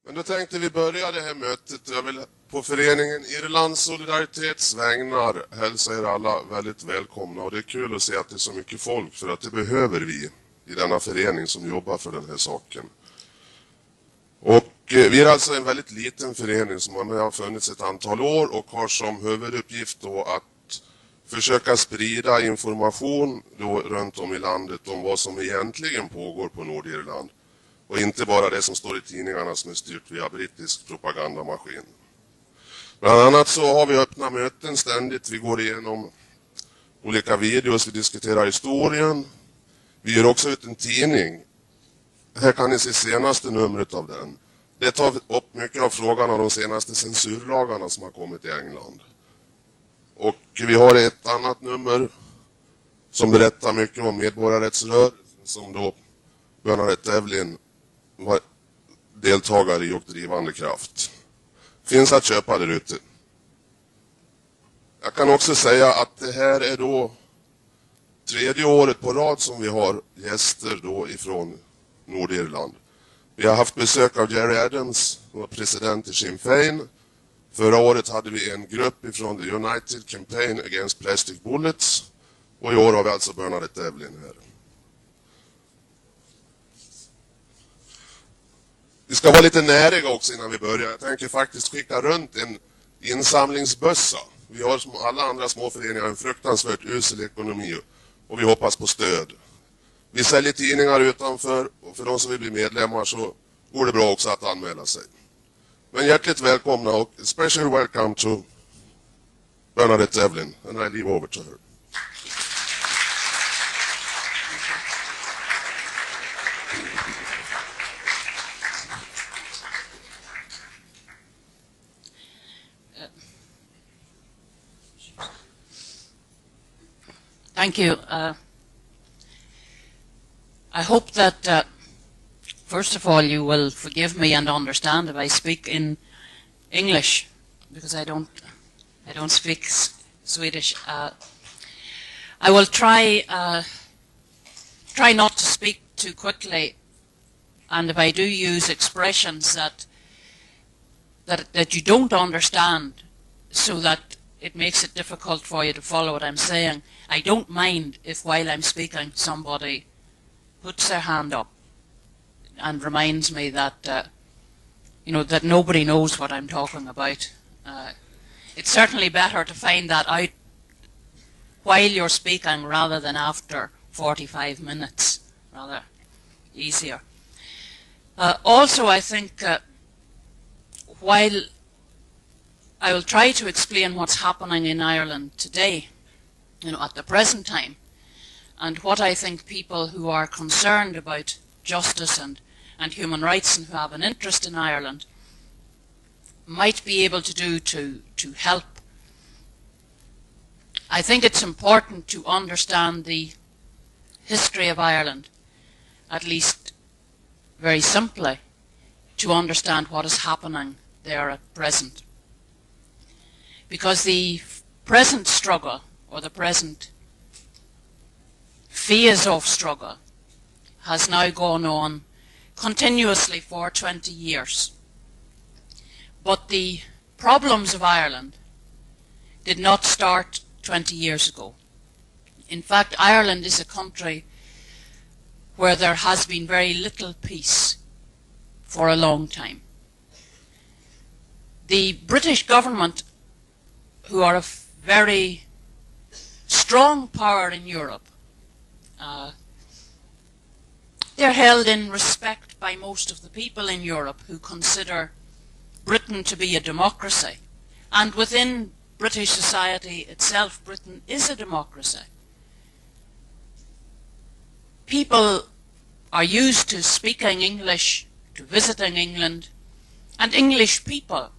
Men då tänkte vi börja det här mötet. Jag vill på föreningen Irland Solidaritets vägnar hälsa er alla väldigt välkomna. Och det är kul att se att det är så mycket folk, för att det behöver vi i denna förening som jobbar för den här saken. Och vi är alltså en väldigt liten förening som har funnits ett antal år och har som huvuduppgift då att försöka sprida information då runt om i landet om vad som egentligen pågår på Nordirland. Och inte bara det som står i tidningarna som är styrt via brittisk propagandamaskin. Bland annat så har vi öppna möten ständigt. Vi går igenom olika videos, vi diskuterar historien. Vi gör också ut en tidning. Här kan ni se senaste numret av den. Det tar upp mycket av frågan om de senaste censurlagarna som har kommit i England. Och vi har ett annat nummer som berättar mycket om medborgarrättsrörelsen som då Bernadette Devlin var deltagare i och drivande kraft. Finns att köpa där ute. Jag kan också säga att det här är då 3:e året på rad som vi har gäster då ifrån Nordirland. Vi har haft besök av Jerry Adams, som var president i Sinn Féin. Förra året hade vi en grupp ifrån The United Campaign Against Plastic Bullets. Och i år har vi alltså Bernadette Devlin här. Vi ska vara lite näriga också innan vi börjar. Jag tänker faktiskt skicka runt en insamlingsbössa. Vi har som alla andra småföreningar en fruktansvärt usel ekonomi och vi hoppas på stöd. Vi säljer tidningar utanför och för de som vill bli medlemmar så går det bra också att anmäla sig. Men hjärtligt välkomna och special welcome to Bernadette Devlin, and I leave over to her. Thank you. I hope that, first of all, you will forgive me and understand if I speak in English, because I don't speak Swedish. I will try not to speak too quickly, and if I do use expressions that you don't understand, so that it makes it difficult for you to follow what I'm saying, I don't mind if while I'm speaking somebody puts their hand up and reminds me that that nobody knows what I'm talking about. It's certainly better to find that out while you're speaking rather than after 45 minutes. Rather easier. Also, I think while I will try to explain what's happening in Ireland today, at the present time, and what I think people who are concerned about justice and human rights and who have an interest in Ireland might be able to do to help. I think it's important to understand the history of Ireland, at least very simply, to understand what is happening there at present. Because the present struggle, or the present phase of struggle, has now gone on continuously for 20 years. But the problems of Ireland did not start 20 years ago. In fact, Ireland is a country where there has been very little peace for a long time. The British government, who are a very strong power in Europe, they're held in respect by most of the people in Europe who consider Britain to be a democracy. And within British society itself, Britain is a democracy. People are used to speaking English, to visiting England, and English people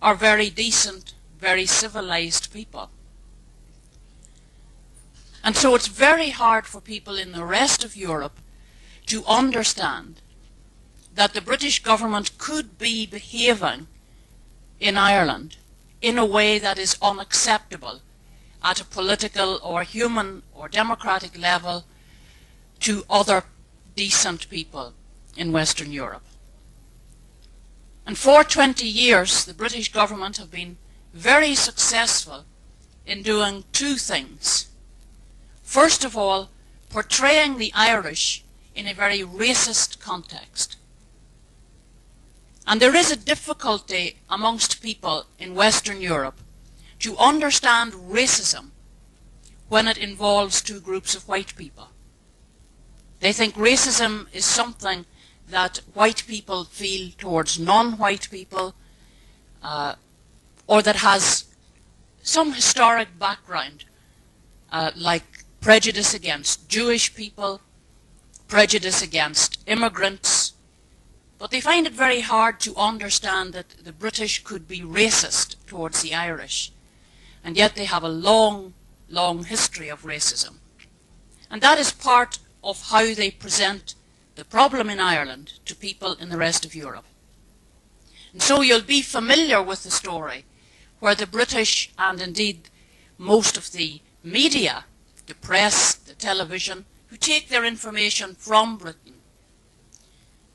are very decent, very civilized people. And so it's very hard for people in the rest of Europe to understand that the British government could be behaving in Ireland in a way that is unacceptable at a political or human or democratic level to other decent people in Western Europe. And for 20 years, the British government have been very successful in doing two things. First of all, portraying the Irish in a very racist context. And there is a difficulty amongst people in Western Europe to understand racism when it involves two groups of white people. They think racism is something that white people feel towards non-white people, or that has some historic background, like prejudice against Jewish people, prejudice against immigrants. But they find it very hard to understand that the British could be racist towards the Irish, and yet they have a long, long history of racism. And that is part of how they present the problem in Ireland to people in the rest of Europe. And so you'll be familiar with the story where the British, and indeed most of the media, the press, the television, who take their information from Britain,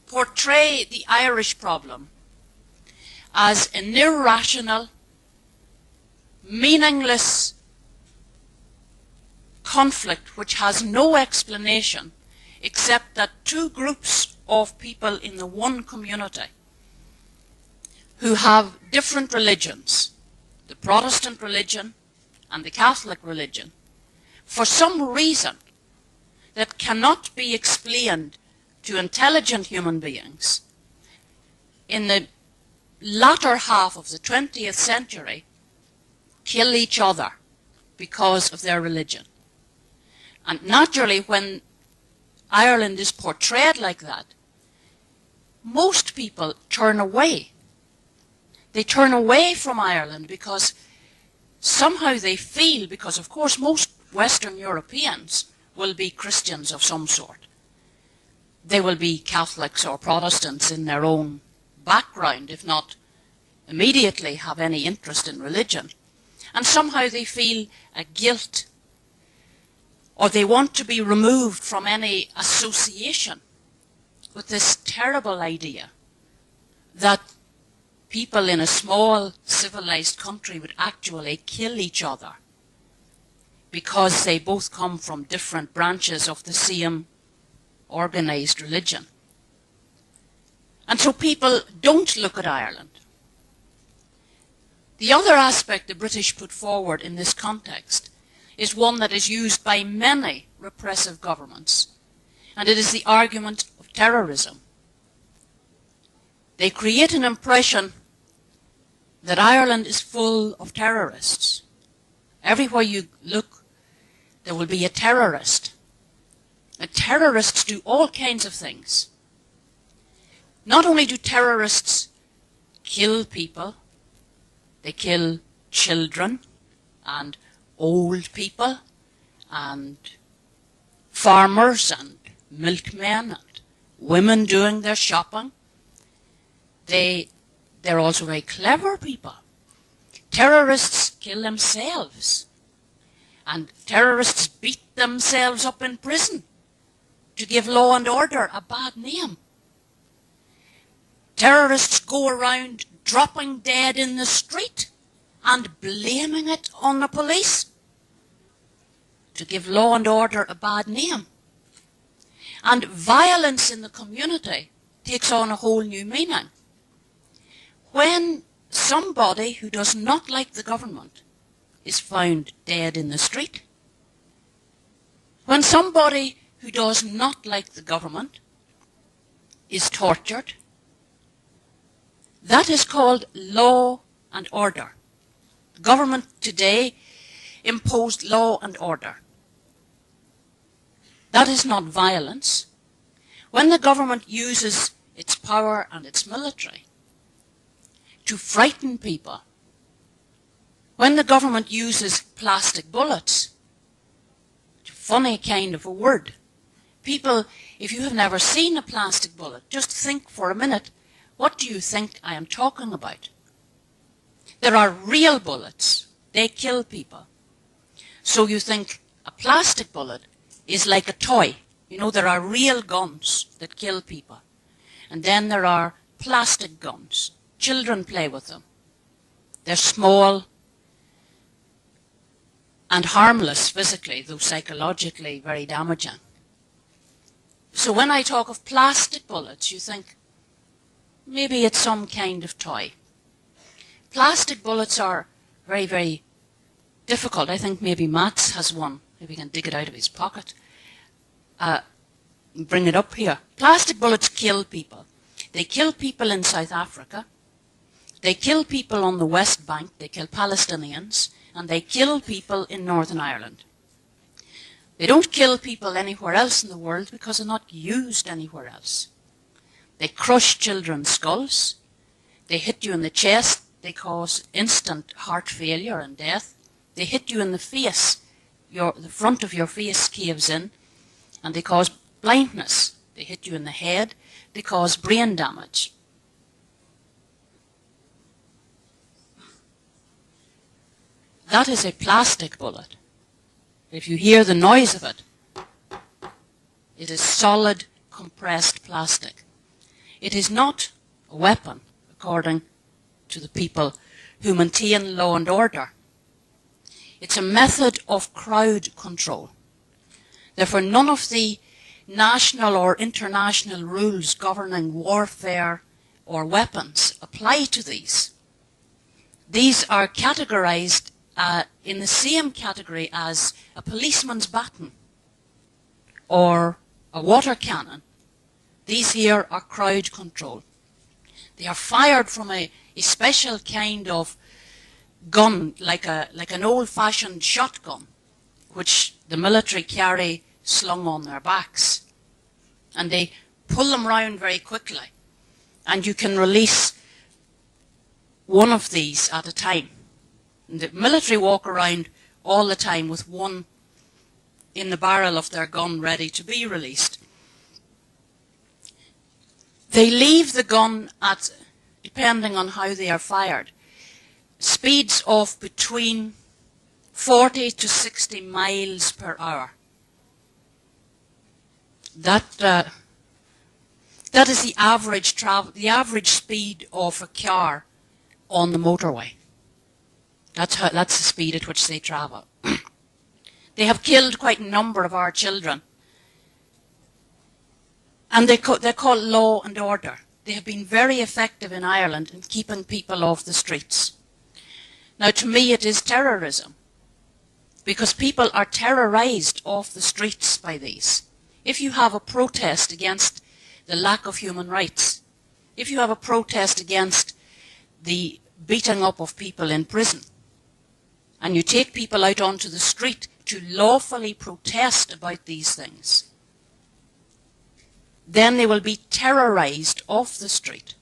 portray the Irish problem as an irrational, meaningless conflict which has no explanation except that two groups of people in the one community who have different religions, the Protestant religion and the Catholic religion, for some reason that cannot be explained to intelligent human beings, in the latter half of the 20th century, kill each other because of their religion. And naturally, when Ireland is portrayed like that, most people turn away. They turn away from Ireland because somehow they feel, because of course most Western Europeans will be Christians of some sort. They will be Catholics or Protestants in their own background, if not immediately have any interest in religion. And somehow they feel a guilt, or they want to be removed from any association with this terrible idea that people in a small civilized country would actually kill each other because they both come from different branches of the same organized religion. And so people don't look at Ireland. The other aspect the British put forward in this context is one that is used by many repressive governments, and it is the argument of terrorism. They create an impression that Ireland is full of terrorists. Everywhere you look, there will be a terrorist. And terrorists do all kinds of things. Not only do terrorists kill people, they kill children and old people and farmers and milkmen and women doing their shopping. They're also very clever people. Terrorists kill themselves, and terrorists beat themselves up in prison to give law and order a bad name. Terrorists go around dropping dead in the street and blaming it on the police to give law and order a bad name. And violence in the community takes on a whole new meaning. When somebody who does not like the government is found dead in the street, when somebody who does not like the government is tortured, that is called law and order. The government today imposed law and order. That is not violence. When the government uses its power and its military to frighten people, when the government uses plastic bullets, it's a funny kind of a word. People, if you have never seen a plastic bullet, just think for a minute, what do you think I am talking about? There are real bullets. They kill people. So you think a plastic bullet is like a toy. You know, there are real guns that kill people. And then there are plastic guns children play with them. They're small and harmless physically, though psychologically very damaging. So when I talk of plastic bullets, you think maybe it's some kind of toy. Plastic bullets are very, very difficult. I think maybe Mats has one. Maybe he can dig it out of his pocket. Bring it up here. Plastic bullets kill people. They kill people in South Africa. They kill people on the West Bank. They kill Palestinians. And they kill people in Northern Ireland. They don't kill people anywhere else in the world because they're not used anywhere else. They crush children's skulls. They hit you in the chest. They cause instant heart failure and death. They hit you in the face. The front of your face caves in. And they cause blindness. They hit you in the head. They cause brain damage. That is a plastic bullet. If you hear the noise of it, it is solid, compressed plastic. It is not a weapon, according to the people who maintain law and order. It's a method of crowd control. Therefore, none of the national or international rules governing warfare or weapons apply to these. These are categorized in the same category as a policeman's baton or a water cannon. These here are crowd control. They are fired from a special kind of gun, like an old-fashioned shotgun, which the military carry slung on their backs. And they pull them round very quickly. And you can release one of these at a time. And the military walk around all the time with one in the barrel of their gun ready to be released. They leave the gun at, depending on how they are fired, speeds of between 40 to 60 miles per hour. That is the average speed of a car on the motorway. That's the speed at which they travel. They have killed quite a number of our children. And they're called law and order. They have been very effective in Ireland in keeping people off the streets. Now, to me, it is terrorism, because people are terrorized off the streets by these. If you have a protest against the lack of human rights, if you have a protest against the beating up of people in prison, and you take people out onto the street to lawfully protest about these things, then they will be terrorized off the street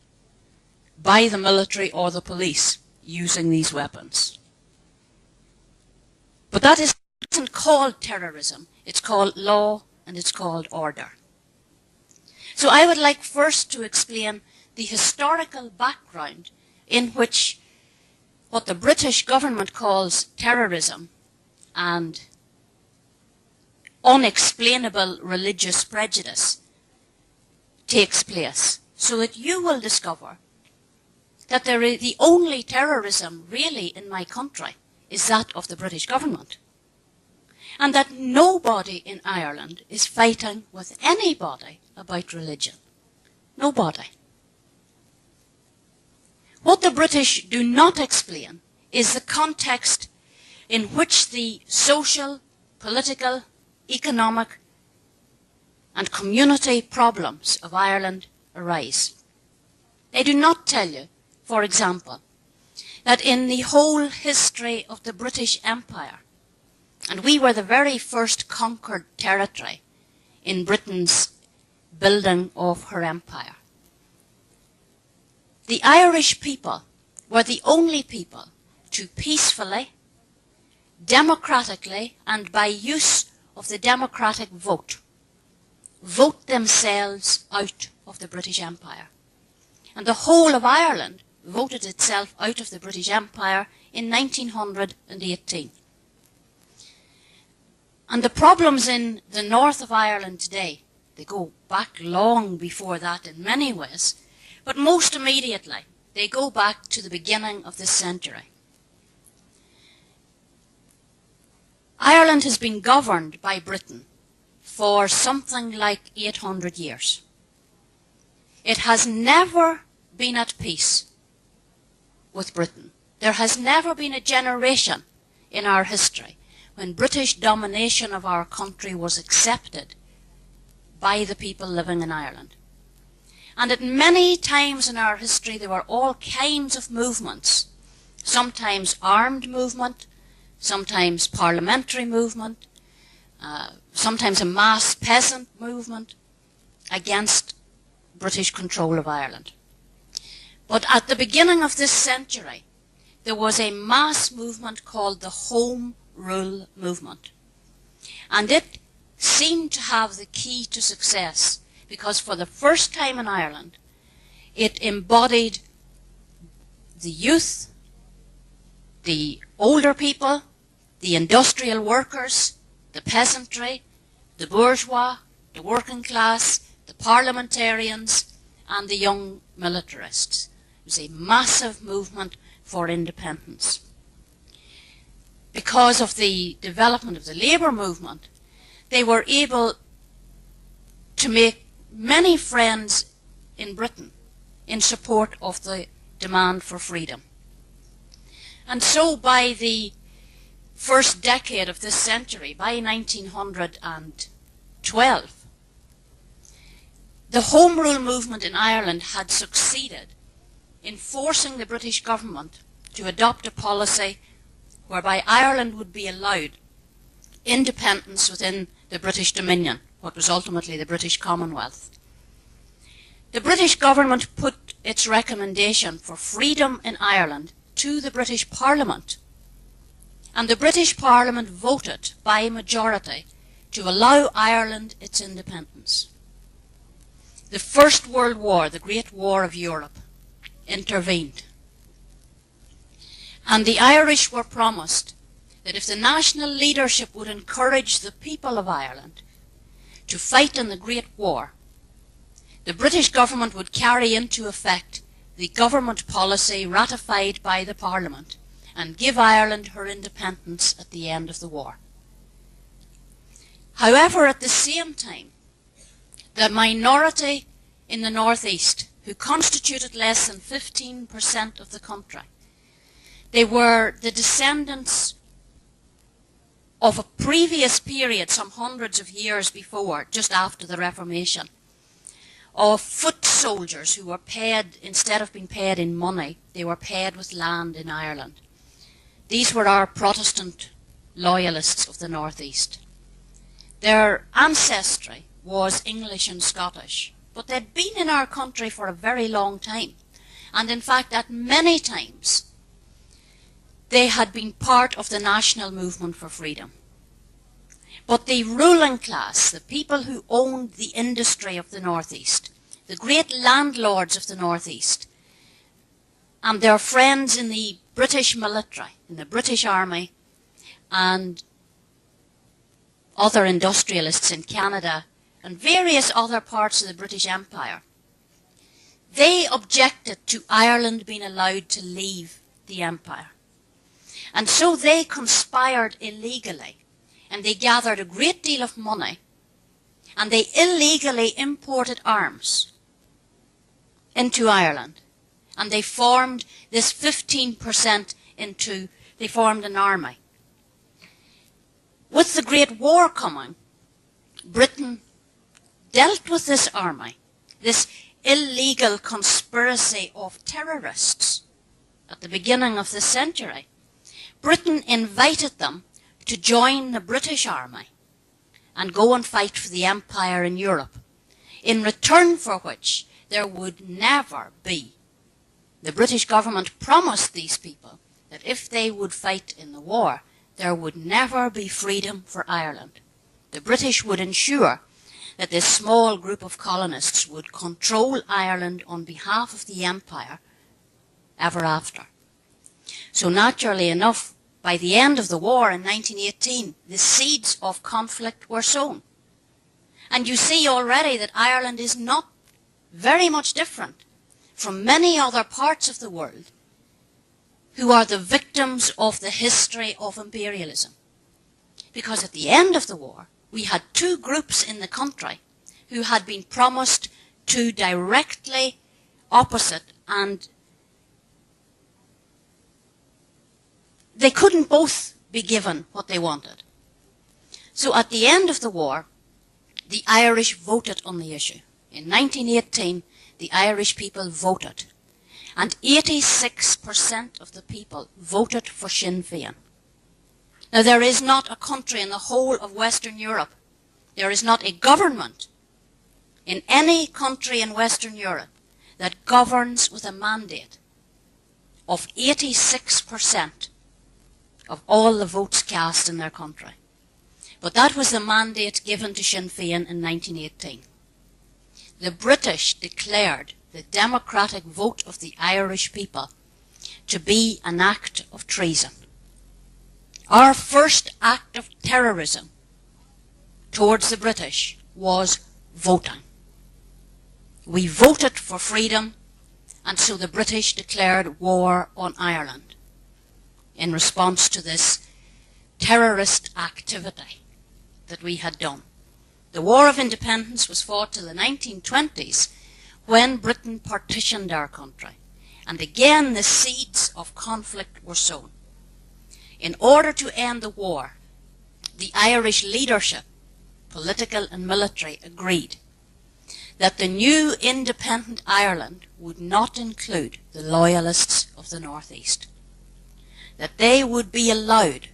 by the military or the police using these weapons. But that isn't called terrorism. It's called law and it's called order. So I would like first to explain the historical background in which what the British government calls terrorism and unexplainable religious prejudice takes place, so that you will discover that the only terrorism really in my country is that of the British government, and that nobody in Ireland is fighting with anybody about religion. Nobody. What the British do not explain is the context in which the social, political, economic and community problems of Ireland arise. They do not tell you, for example, that in the whole history of the British Empire, and we were the very first conquered territory in Britain's building of her empire, the Irish people were the only people to peacefully, democratically, and by use of the democratic vote themselves out of the British Empire. And the whole of Ireland voted itself out of the British Empire in 1918. And the problems in the north of Ireland today, they go back long before that in many ways, but most immediately They go back to the beginning of this century. Ireland has been governed by Britain for something like 800 years. It has never been at peace with Britain. There has never been a generation in our history when British domination of our country was accepted by the people living in Ireland. And at many times in our history there were all kinds of movements, sometimes armed movement, sometimes parliamentary movement, sometimes a mass peasant movement against British control of Ireland. But at the beginning of this century, there was a mass movement called the Home Rule movement. And it seemed to have the key to success because for the first time in Ireland, it embodied the youth, the older people, the industrial workers, the peasantry, the bourgeois, the working class, the parliamentarians, and the young militarists. It was a massive movement for independence. Because of the development of the labour movement, they were able to make many friends in Britain in support of the demand for freedom. And so by the first decade of this century, by 1912, the Home Rule movement in Ireland had succeeded in forcing the British government to adopt a policy whereby Ireland would be allowed independence within the British Dominion, what was ultimately the British Commonwealth. The British government put its recommendation for freedom in Ireland to the British Parliament, and the British Parliament voted by majority to allow Ireland its independence. The First World War, the Great War of Europe, intervened. And the Irish were promised that if the national leadership would encourage the people of Ireland to fight in the Great War, the British government would carry into effect the government policy ratified by the Parliament and give Ireland her independence at the end of the war. However, at the same time, the minority in the northeast, who constituted less than 15% of the country, they were the descendants of a previous period, some hundreds of years before, just after the Reformation, of foot soldiers who were paid, instead of being paid in money, they were paid with land in Ireland. These were our Protestant loyalists of the northeast. Their ancestry was English and Scottish, but they'd been in our country for a very long time. And in fact, at many times, they had been part of the national movement for freedom. But the ruling class, the people who owned the industry of the northeast, the great landlords of the northeast, and their friends in the British military, in the British Army, and other industrialists in Canada, and various other parts of the British Empire, they objected to Ireland being allowed to leave the empire. And so they conspired illegally, and they gathered a great deal of money, and they illegally imported arms into Ireland, and they formed this 15% they formed an army. With the Great War coming, Britain dealt with this army, this illegal conspiracy of terrorists at the beginning of the century. Britain invited them to join the British Army and go and fight for the empire in Europe, in return for which there would never be. The British government promised these people that if they would fight in the war, there would never be freedom for Ireland. The British would ensure that this small group of colonists would control Ireland on behalf of the empire ever after. So naturally enough, by the end of the war in 1918, the seeds of conflict were sown. And you see already that Ireland is not very much different from many other parts of the world who are the victims of the history of imperialism. Because at the end of the war, we had two groups in the country who had been promised two directly opposite, and they couldn't both be given what they wanted. So at the end of the war, the Irish voted on the issue. In 1918, the Irish people voted, and 86% of the people voted for Sinn Féin. Now, there is not a country in the whole of Western Europe, there is not a government in any country in Western Europe that governs with a mandate of 86% of all the votes cast in their country. But that was the mandate given to Sinn Féin in 1918. The British declared the democratic vote of the Irish people to be an act of treason. Our first act of terrorism towards the British was voting. We voted for freedom, and so the British declared war on Ireland in response to this terrorist activity that we had done. The War of Independence was fought till the 1920s, when Britain partitioned our country, and again the seeds of conflict were sown. In order to end the war, the Irish leadership, political and military, agreed that the new independent Ireland would not include the loyalists of the North East. That they would be allowed,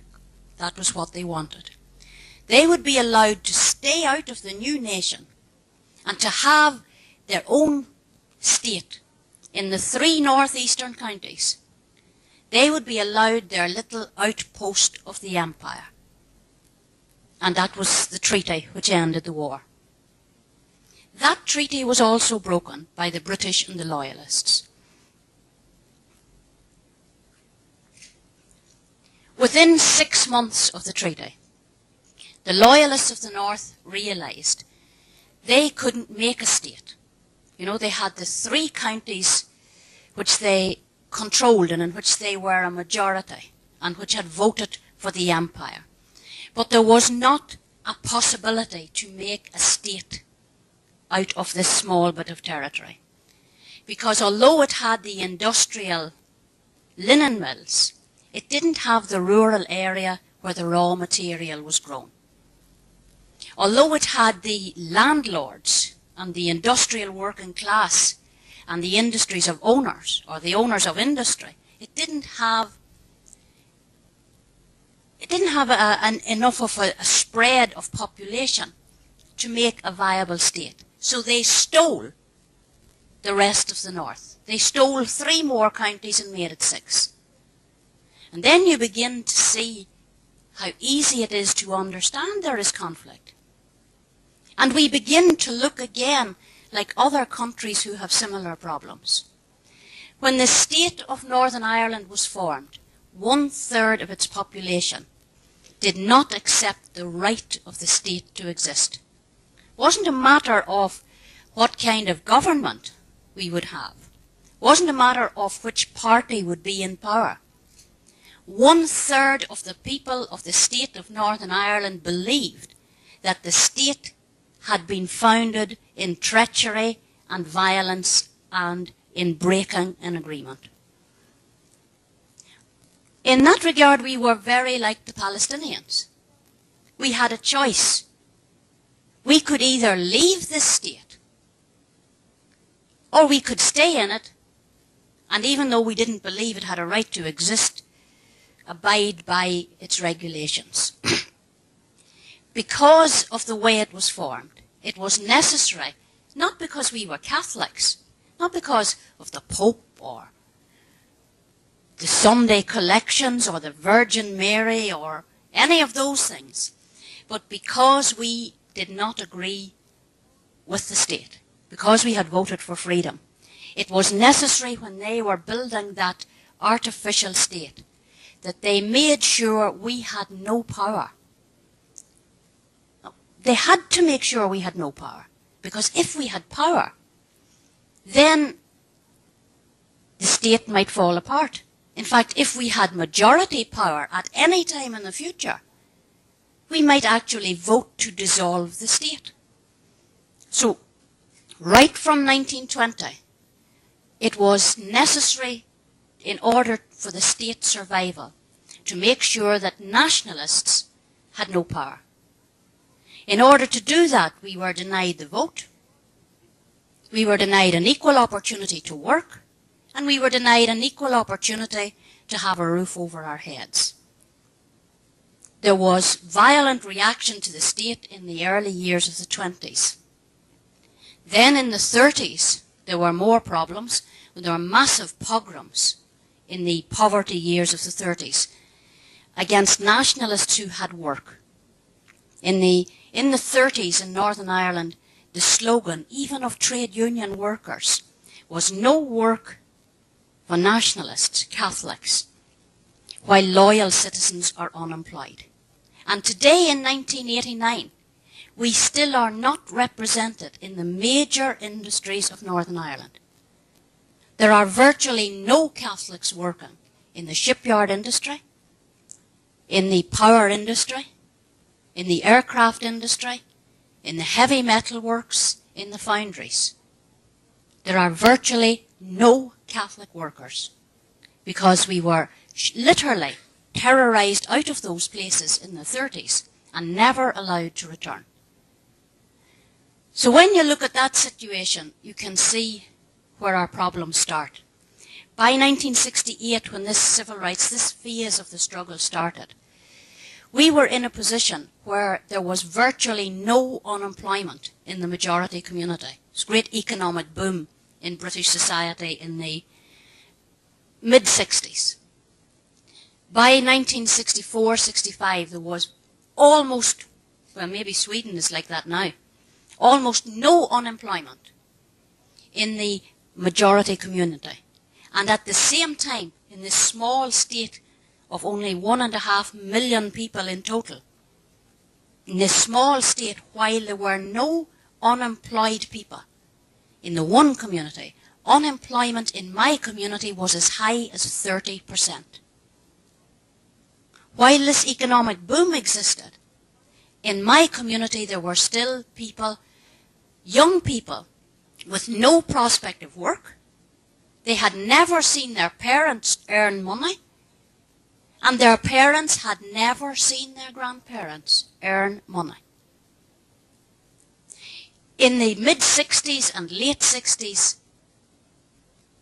that was what they wanted, they would be allowed to stay out of the new nation and to have their own state in the 3 northeastern counties. They would be allowed their little outpost of the empire. And that was the treaty which ended the war. That treaty was also broken by the British and the Loyalists. Within 6 months of the treaty, the Loyalists of the North realised they couldn't make a state. You know, they had the 3 counties which they controlled and in which they were a majority and which had voted for the empire. But there was not a possibility to make a state out of this small bit of territory. Because although it had the industrial linen mills, it didn't have the rural area where the raw material was grown. Although it had the landlords and the industrial working class and the industries of owners, or the owners of industry, it didn't have enough of a spread of population to make a viable state. So they stole the rest of the north. They stole 3 more counties and made it 6. And then you begin to see how easy it is to understand there is conflict. And we begin to look again like other countries who have similar problems. When the state of Northern Ireland was formed, 1/3 of its population did not accept the right of the state to exist. It wasn't a matter of what kind of government we would have. It wasn't a matter of which party would be in power. 1/3 of the people of the state of Northern Ireland believed that the state had been founded in treachery and violence and in breaking an agreement. In that regard, we were very like the Palestinians. We had a choice. We could either leave this state or we could stay in it, and even though we didn't believe it had a right to exist, abide by its regulations. Because of the way it was formed, it was necessary, not because we were Catholics, not because of the Pope or the Sunday collections or the Virgin Mary or any of those things, but because we did not agree with the state, because we had voted for freedom. It was necessary when they were building that artificial state that they made sure we had no power. They had to make sure we had no power, because if we had power, then the state might fall apart. In fact, if we had majority power at any time in the future, we might actually vote to dissolve the state. So, right from 1920, it was necessary in order for the state's survival to make sure that nationalists had no power. In order to do that, we were denied the vote, we were denied an equal opportunity to work, and we were denied an equal opportunity to have a roof over our heads. There was violent reaction to the state in the early years of the 20s. Then in the 30s, there were more problems. There were massive pogroms in the poverty years of the 30s against nationalists who had work. In the 30s in Northern Ireland, the slogan, even of trade union workers, was no work for nationalists, Catholics, while loyal citizens are unemployed. And today in 1989, we still are not represented in the major industries of Northern Ireland. There are virtually no Catholics working in the shipyard industry, in the power industry, in the aircraft industry, in the heavy metal works, in the foundries. There are virtually no Catholic workers because we were literally terrorised out of those places in the 30s and never allowed to return. So when you look at that situation, you can see where our problems start. By 1968, when this phase of the struggle started, we were in a position where there was virtually no unemployment in the majority community. It was a great economic boom in British society in the mid-60s. By 1964-65, there was almost, well, maybe Sweden is like that now, almost no unemployment in the majority community. And at the same time, in this small state of only 1.5 million people in total, in this small state, while there were no unemployed people in the one community, unemployment in my community was as high as 30%. While this economic boom existed, in my community there were still people, young people, with no prospect of work. They had never seen their parents earn money, and their parents had never seen their grandparents earn money. In the mid-60s and late 60s,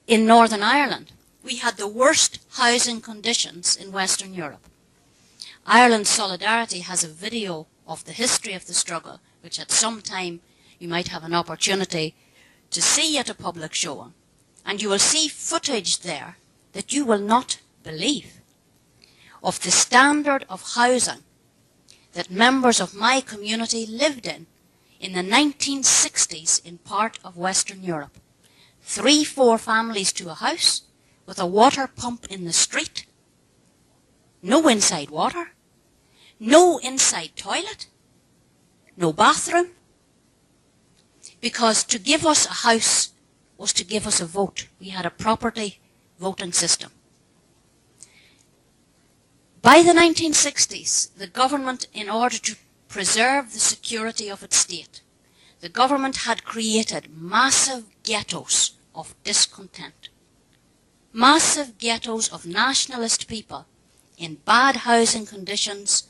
in Northern Ireland, we had the worst housing conditions in Western Europe. Irland Solidaritet has a video of the history of the struggle, which at some time you might have an opportunity to see at a public showing. And you will see footage there that you will not believe of the standard of housing that members of my community lived in the 1960s in part of Western Europe. 3-4 families to a house with a water pump in the street, no inside water, no inside toilet, no bathroom, because to give us a house was to give us a vote. We had a property voting system. By the 1960s, the government, in order to preserve the security of its state, the government had created massive ghettos of discontent. Massive ghettos of nationalist people in bad housing conditions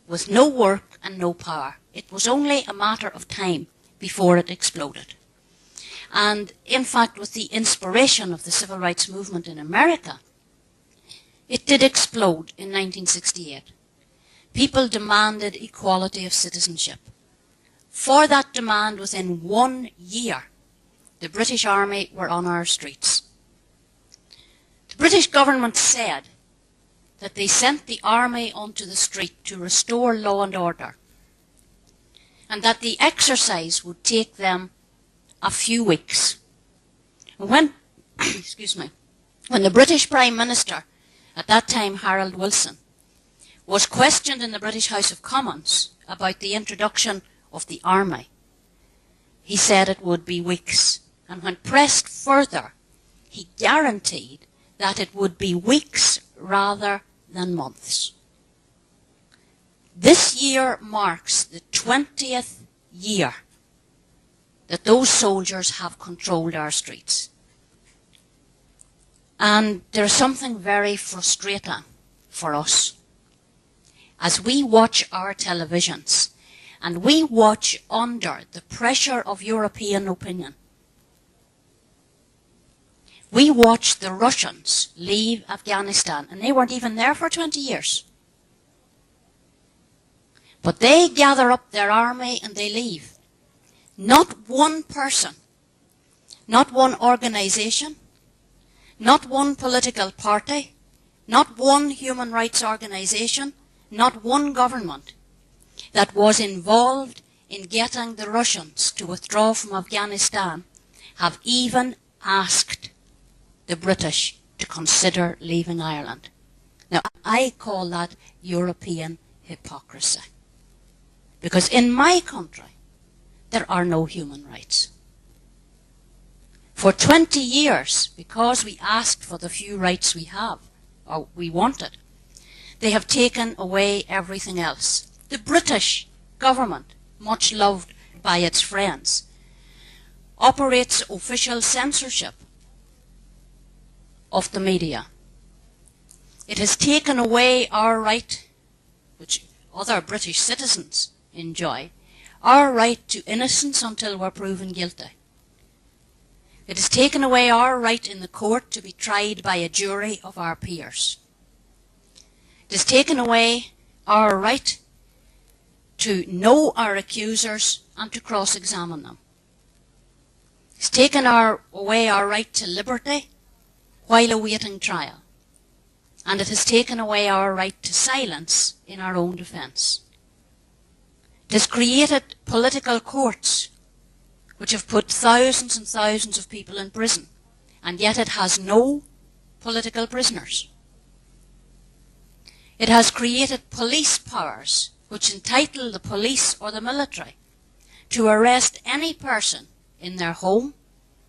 with no work and no power. It was only a matter of time before it exploded. And in fact, with the inspiration of the civil rights movement in America, it did explode in 1968. People demanded equality of citizenship. For that demand, within 1 year, the British Army were on our streets. The British government said that they sent the army onto the street to restore law and order, and that the exercise would take them a few weeks. When the British Prime Minister, at that time Harold Wilson, was questioned in the British House of Commons about the introduction of the army, he said it would be weeks. And when pressed further, he guaranteed that it would be weeks rather than months. This year marks the 20th year that those soldiers have controlled our streets. And there's something very frustrating for us as we watch our televisions and we watch under the pressure of European opinion. We watch the Russians leave Afghanistan, and they weren't even there for 20 years. But they gather up their army and they leave. Not one person, not one organization, not one political party, not one human rights organization, not one government that was involved in getting the Russians to withdraw from Afghanistan have even asked the British to consider leaving Ireland. Now, I call that European hypocrisy. Because in my country, there are no human rights. For 20 years, because we asked for the few rights we have, or we wanted, they have taken away everything else. The British government, much loved by its friends, operates official censorship of the media. It has taken away our right, which other British citizens enjoy, our right to innocence until we're proven guilty. It has taken away our right in the court to be tried by a jury of our peers. It has taken away our right to know our accusers and to cross-examine them. It's taken away our right to liberty while awaiting trial. And it has taken away our right to silence in our own defence. It has created political courts which have put thousands and thousands of people in prison, and yet it has no political prisoners. It has created police powers which entitle the police or the military to arrest any person in their home,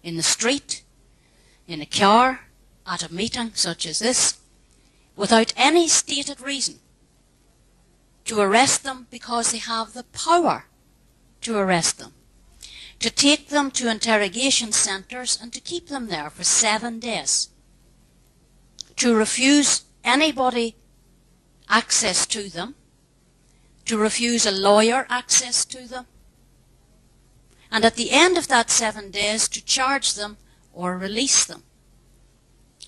in the street, in a car, at a meeting such as this, without any stated reason, to arrest them because they have the power to arrest them, to take them to interrogation centres and to keep them there for 7 days, to refuse anybody access to them, to refuse a lawyer access to them, and at the end of that 7 days to charge them or release them.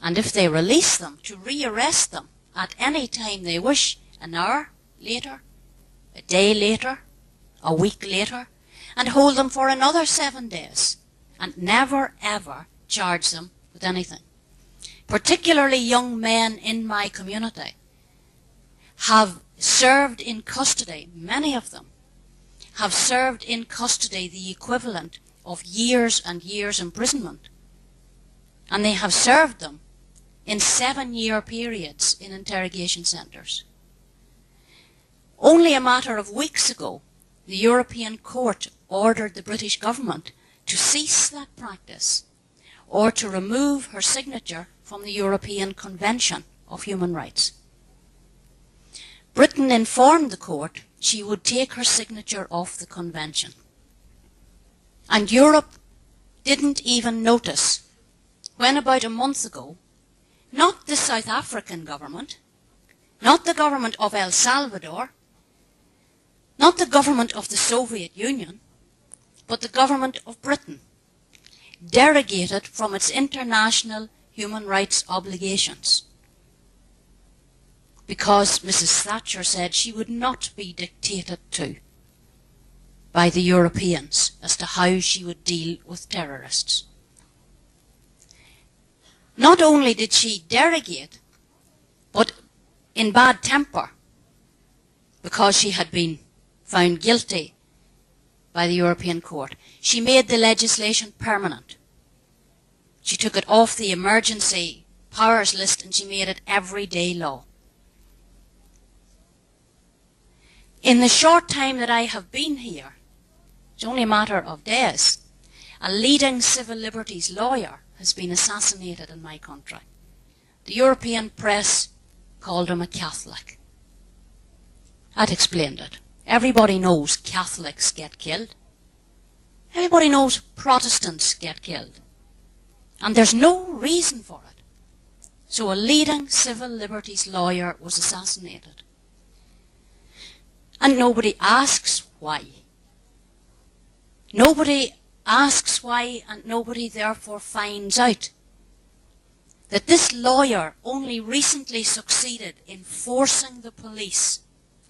And if they release them, to rearrest them at any time they wish, an hour later, a day later, a week later, and hold them for another 7 days, and never ever charge them with anything. Particularly young men in my community have served in custody, many of them have served in custody the equivalent of years and years imprisonment. And they have served them in 7-year periods in interrogation centres. Only a matter of weeks ago, the European Court ordered the British government to cease that practice or to remove her signature from the European Convention of Human Rights. Britain informed the court she would take her signature off the convention. And Europe didn't even notice when about a month ago, not the South African government, not the government of El Salvador, not the government of the Soviet Union, but the government of Britain derogated from its international human rights obligations, because Mrs. Thatcher said she would not be dictated to by the Europeans as to how she would deal with terrorists. Not only did she derogate, but in bad temper, because she had been found guilty by the European Court, she made the legislation permanent. She took it off the emergency powers list and she made it everyday law. In the short time that I have been here, it's only a matter of days, a leading civil liberties lawyer has been assassinated in my country. The European press called him a Catholic. I'd explained it. Everybody knows Catholics get killed. Everybody knows Protestants get killed. And there's no reason for it. So a leading civil liberties lawyer was assassinated. And nobody asks why. Nobody asks why, and nobody therefore finds out that this lawyer only recently succeeded in forcing the police,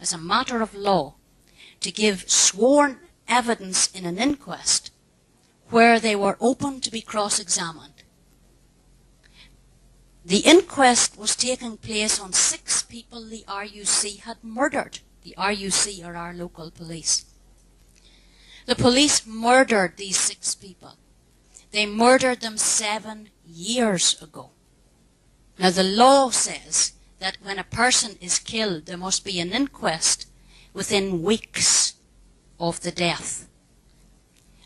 as a matter of law, to give sworn evidence in an inquest where they were open to be cross-examined. The inquest was taking place on 6 people the RUC had murdered. The RUC are our local police. The police murdered these 6 people. They murdered them 7 years ago. Now the law says that when a person is killed, there must be an inquest within weeks of the death.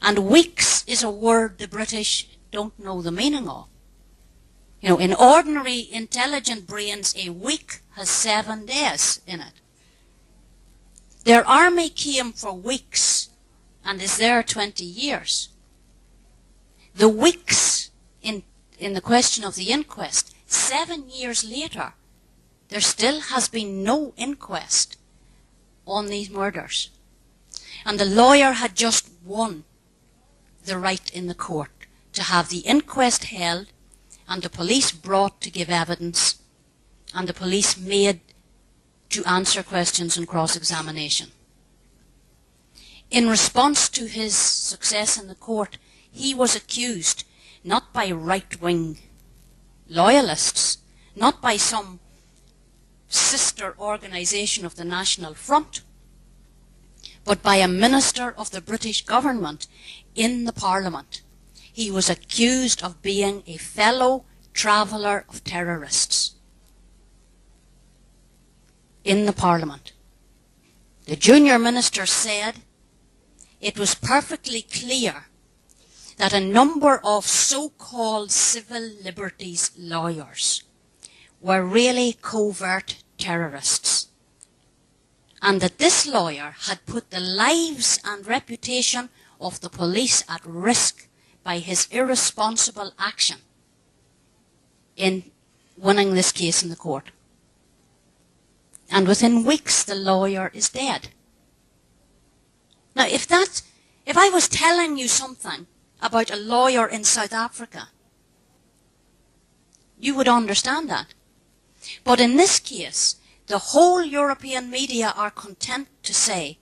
And weeks is a word the British don't know the meaning of. You know, in ordinary intelligent brains, a week has 7 days in it. Their army came for weeks and is there 20 years. The weeks in the question of the inquest, 7 years later, there still has been no inquest on these murders. And the lawyer had just won the right in the court to have the inquest held and the police brought to give evidence and the police made to answer questions and cross-examination. In response to his success in the court, he was accused not by right-wing loyalists, not by some sister organisation of the National Front, but by a minister of the British government in the Parliament. He was accused of being a fellow traveller of terrorists in the Parliament. The junior minister said it was perfectly clear that a number of so-called civil liberties lawyers were really covert terrorists, and that this lawyer had put the lives and reputation of the police at risk by his irresponsible action in winning this case in the court. And within weeks the lawyer is dead. Now if I was telling you something about a lawyer in South Africa, you would understand that. But in this case, the whole European media are content to say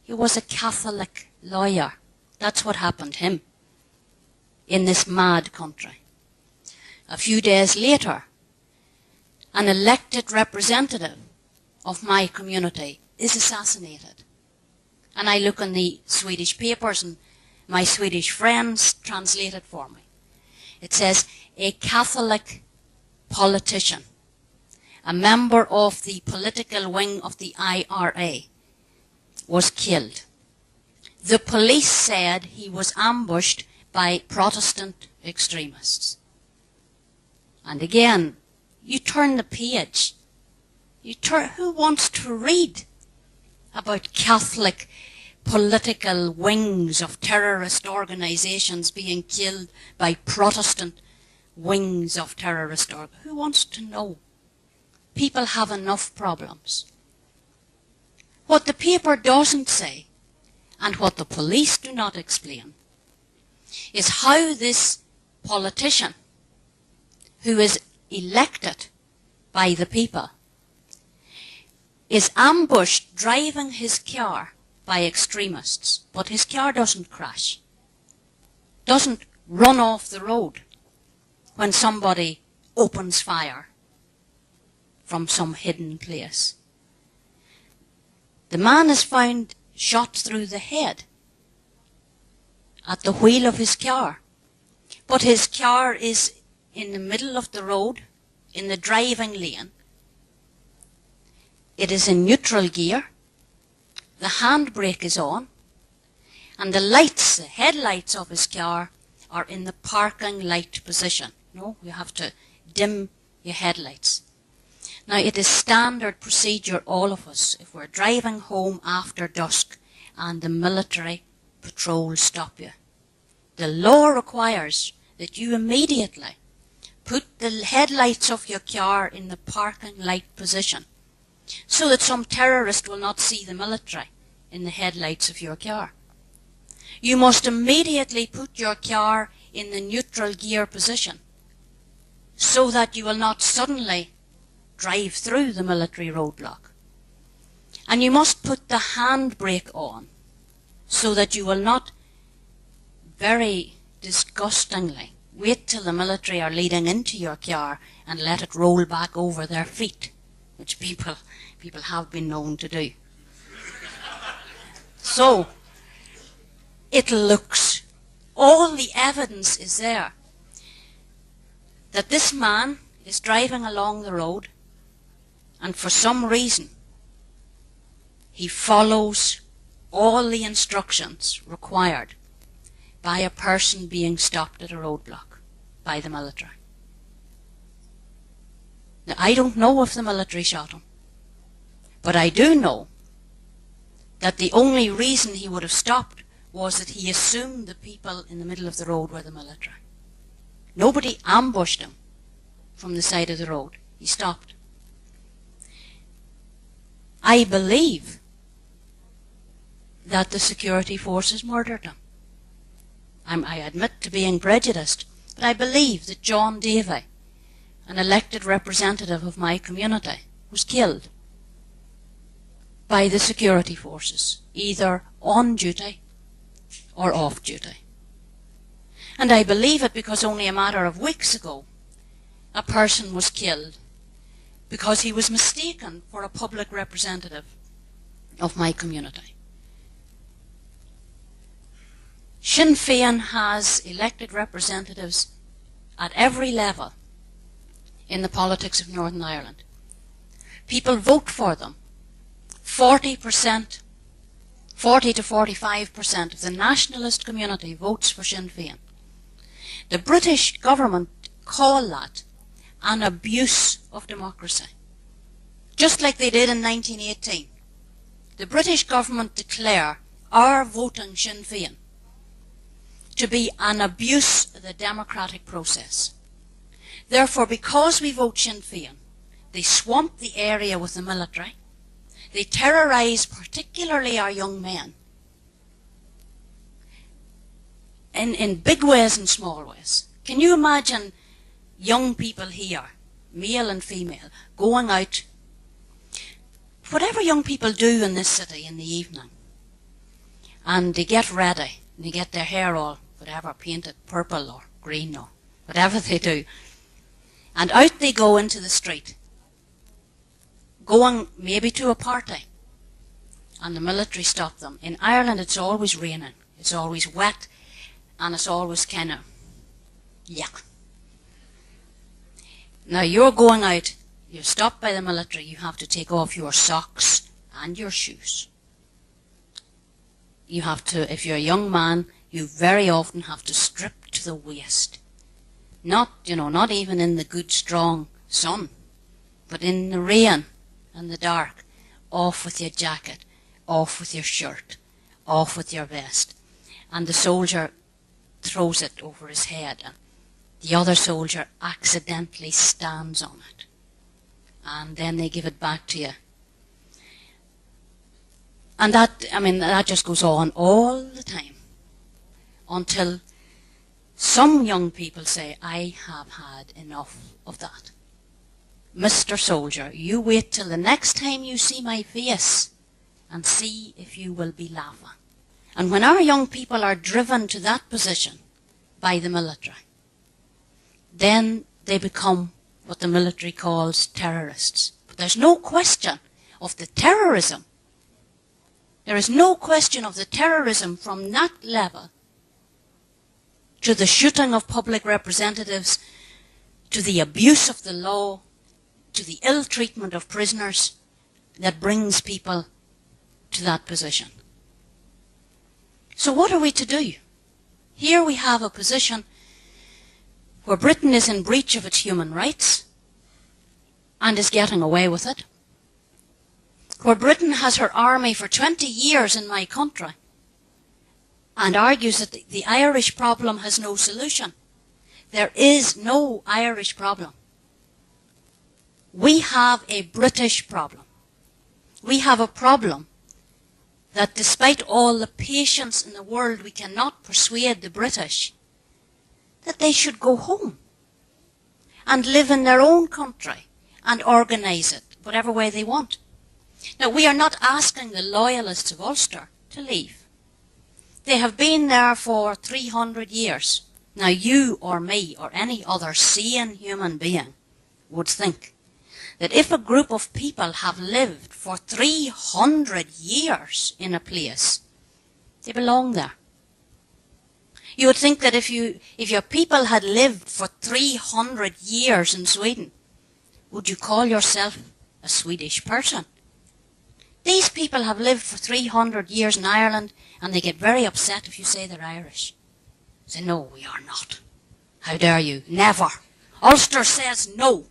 he was a Catholic lawyer. That's what happened to him in this mad country. A few days later, an elected representative of my community is assassinated. And I look in the Swedish papers and my Swedish friends translate it for me. It says, a Catholic politician, a member of the political wing of the IRA, was killed. The police said he was ambushed by Protestant extremists. And again, you turn the page. Who wants to read about Catholic political wings of terrorist organizations being killed by Protestant wings of terrorist organizations? Who wants to know? People have enough problems. What the paper doesn't say, and what the police do not explain, is how this politician, who is elected by the people, is ambushed driving his car by extremists, but his car doesn't crash, doesn't run off the road when somebody opens fire from some hidden place. The man is found shot through the head at the wheel of his car, but his car is in the middle of the road, in the driving lane. It is in neutral gear, the handbrake is on, and the lights, the headlights of his car are in the parking light position. No, you have to dim your headlights. Now, it is standard procedure, all of us, if we're driving home after dusk and the military patrol stop you. The law requires that you immediately put the headlights of your car in the parking light position so that some terrorist will not see the military in the headlights of your car. You must immediately put your car in the neutral gear position so that you will not suddenly drive through the military roadblock. And you must put the handbrake on so that you will not very disgustingly wait till the military are leading into your car and let it roll back over their feet, which people have been known to do. So, it looks, all the evidence is there that this man is driving along the road and for some reason he follows all the instructions required by a person being stopped at a roadblock by the military. Now, I don't know if the military shot him, but I do know that the only reason he would have stopped was that he assumed the people in the middle of the road were the military. Nobody ambushed him from the side of the road. He stopped. I believe that the security forces murdered him. I admit to being prejudiced, but I believe that John Davey, an elected representative of my community, was killed by the security forces, either on duty or off duty. And I believe it because only a matter of weeks ago a person was killed because he was mistaken for a public representative of my community. Sinn Féin has elected representatives at every level in the politics of Northern Ireland. People vote for them. 40%, 40 to 45% of the nationalist community votes for Sinn Féin. The British government call that an abuse of democracy, just like they did in 1918. The British government declare our voting Sinn Féin to be an abuse of the democratic process. Therefore, because we vote Sinn Féin, they swamp the area with the military. They terrorise particularly our young men in big ways and small ways. Can you imagine young people here, male and female, going out, whatever young people do in this city in the evening, and they get ready, and they get their hair all, whatever, painted purple or green or whatever they do, and out they go into the street, going maybe to a party, and the military stop them. In Ireland it's always raining, it's always wet, and it's always kind of yuck. Now you're going out, you're stopped by the military, you have to take off your socks and your shoes. You have to, if you're a young man, you very often have to strip to the waist. Not even in the good strong sun, but in the rain and the dark. Off with your jacket, off with your shirt, off with your vest. And the soldier throws it over his head, and the other soldier accidentally stands on it. And then they give it back to you. And that just goes on all the time until some young people say, I have had enough of that. Mr. Soldier, you wait till the next time you see my face and see if you will be laughing. And when our young people are driven to that position by the military, then they become what the military calls terrorists. But there's no question of the terrorism. There is no question of the terrorism from that level to the shooting of public representatives, to the abuse of the law, to the ill treatment of prisoners that brings people to that position. So what are we to do? Here we have a position where Britain is in breach of its human rights and is getting away with it, where Britain has her army for 20 years in my country and argues that the Irish problem has no solution. There is no Irish problem. We have a British problem. We have a problem that despite all the patience in the world, we cannot persuade the British that they should go home and live in their own country and organise it whatever way they want. Now, we are not asking the loyalists of Ulster to leave. They have been there for 300 years. Now, you or me or any other sane human being would think that if a group of people have lived for 300 years in a place, they belong there. You would think that if your people had lived for 300 years in Sweden, would you call yourself a Swedish person? These people have lived for 300 years in Ireland, and they get very upset if you say they're Irish. Say, no, we are not. How dare you? Never. Ulster says no.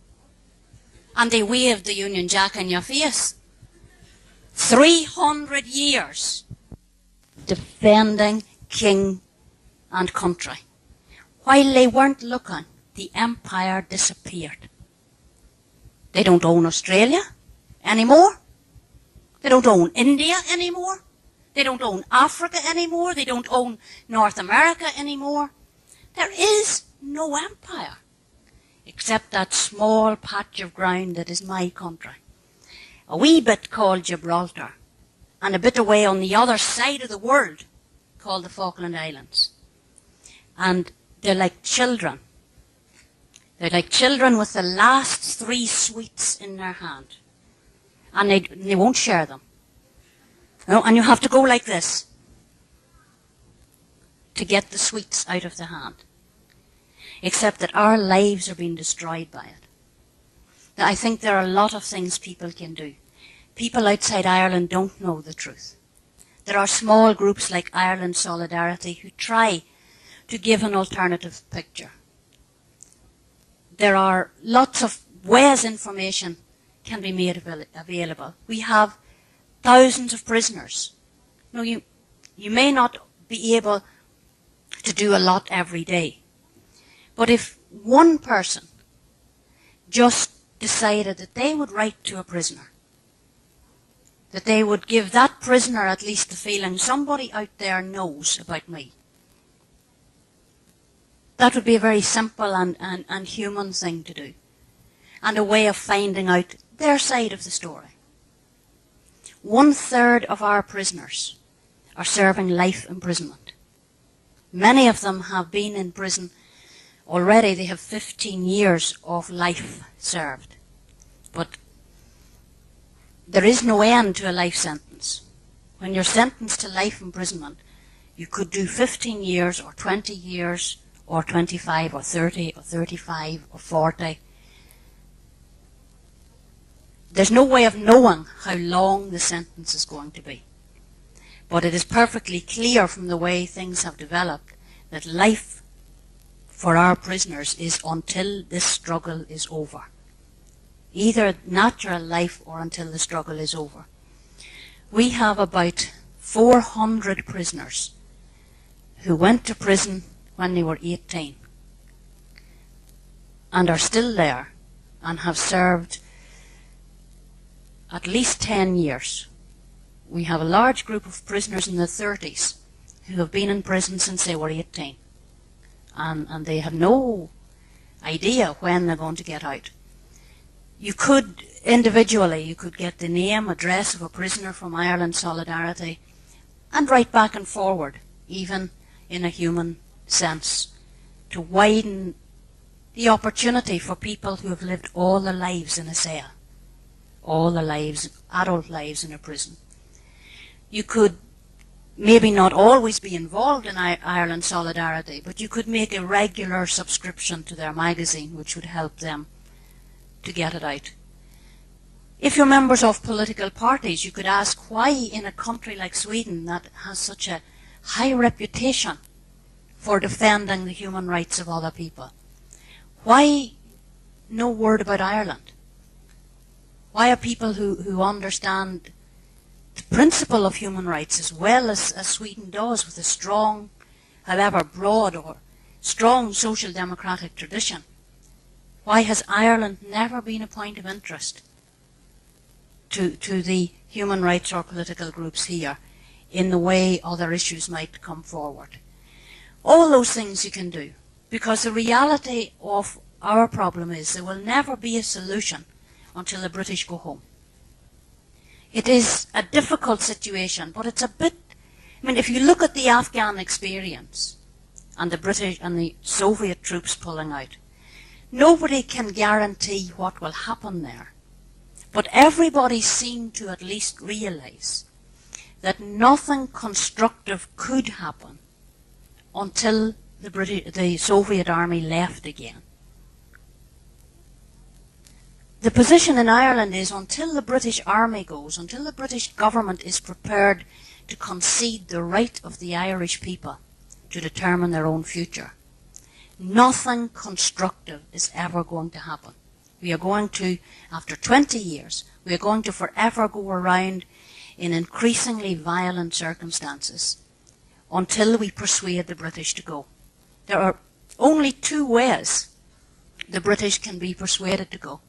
And they wave the Union Jack in your face. 300 years defending king and country. While they weren't looking, the empire disappeared. They don't own Australia anymore. They don't own India anymore. They don't own Africa anymore. They don't own North America anymore. There is no empire except that small patch of ground that is my country. A wee bit called Gibraltar, and a bit away on the other side of the world called the Falkland Islands. And they're like children. They're like children with the last 3 sweets in their hand. And they won't share them. And you have to go like this to get the sweets out of the hand. Except that our lives are being destroyed by it. Now, I think there are a lot of things people can do. People outside Ireland don't know the truth. There are small groups like Irland Solidaritet who try to give an alternative picture. There are lots of ways information can be made available. We have thousands of prisoners. No, you may not be able to do a lot every day. But if one person just decided that they would write to a prisoner, that they would give that prisoner at least the feeling somebody out there knows about me, that would be a very simple and human thing to do, and a way of finding out their side of the story. 1/3 of our prisoners are serving life imprisonment. Many of them have been in prison already. They have 15 years of life served. But there is no end to a life sentence. When you're sentenced to life imprisonment, you could do 15 years or 20 years or 25 or 30 or 35 or 40. There's no way of knowing how long the sentence is going to be. But it is perfectly clear from the way things have developed that life for our prisoners is until this struggle is over. Either natural life or until the struggle is over. We have about 400 prisoners who went to prison when they were 18 and are still there and have served at least 10 years. We have a large group of prisoners in their 30s who have been in prison since they were 18. And they have no idea when they're going to get out. You could, individually, you could get the name, address of a prisoner from Irland Solidaritet and write back and forward, even in a human sense, to widen the opportunity for people who have lived all their lives in a cell, all their lives, adult lives in a prison. You could maybe not always be involved in Irland Solidaritet, but you could make a regular subscription to their magazine, which would help them to get it out. If you're members of political parties, you could ask why in a country like Sweden that has such a high reputation for defending the human rights of other people. Why no word about Ireland? Why are people who understand the principle of human rights as well as Sweden does, with a strong, however broad or strong social democratic tradition, why has Ireland never been a point of interest to the human rights or political groups here in the way other issues might come forward? All those things you can do, because the reality of our problem is there will never be a solution until the British go home. It is a difficult situation, but it's a bit, I mean, if you look at the Afghan experience and the British and the Soviet troops pulling out, nobody can guarantee what will happen there. But everybody seemed to at least realise that nothing constructive could happen until the Soviet army left again. The position in Ireland is, until the British army goes, until the British government is prepared to concede the right of the Irish people to determine their own future, nothing constructive is ever going to happen. We are going to, after 20 years, we are going to forever go around in increasingly violent circumstances until we persuade the British to go. There are only two ways the British can be persuaded to go.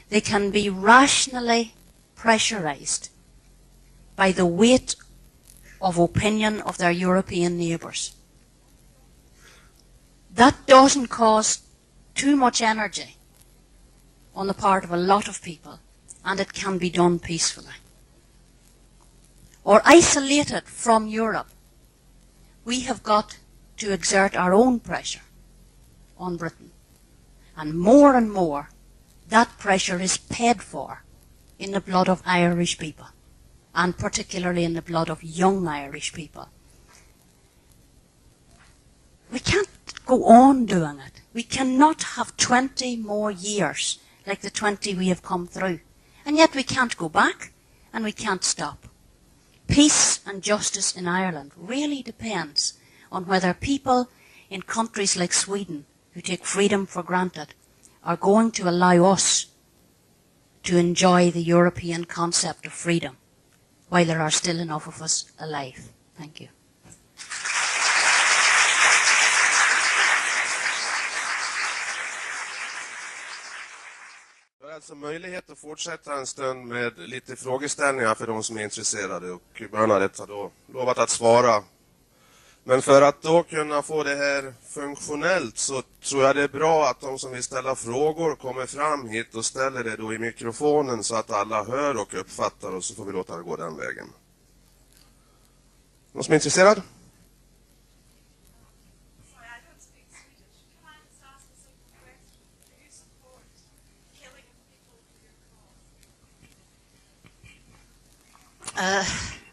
They can be rationally pressurised by the weight of opinion of their European neighbours. That doesn't cause too much energy on the part of a lot of people, and it can be done peacefully. Or isolated from Europe, we have got to exert our own pressure on Britain. And more, that pressure is paid for in the blood of Irish people, and particularly in the blood of young Irish people. We can't go on doing it. We cannot have 20 more years like the 20 we have come through. And yet we can't go back, and we can't stop. Peace and justice in Ireland really depends on whether people in countries like Sweden, who take freedom for granted, are going to allow us to enjoy the European concept of freedom while there are still enough of us alive. Thank you. Vi har alltså möjlighet att fortsätta en stund med lite frågeställningar för de som är intresserade, och Bernadette har då lovat att svara. Men för att då kunna få det här funktionellt så tror jag det är bra att de som vill ställa frågor kommer fram hit och ställer det då i mikrofonen så att alla hör och uppfattar, och så får vi låta det gå den vägen. Någon som är intresserad?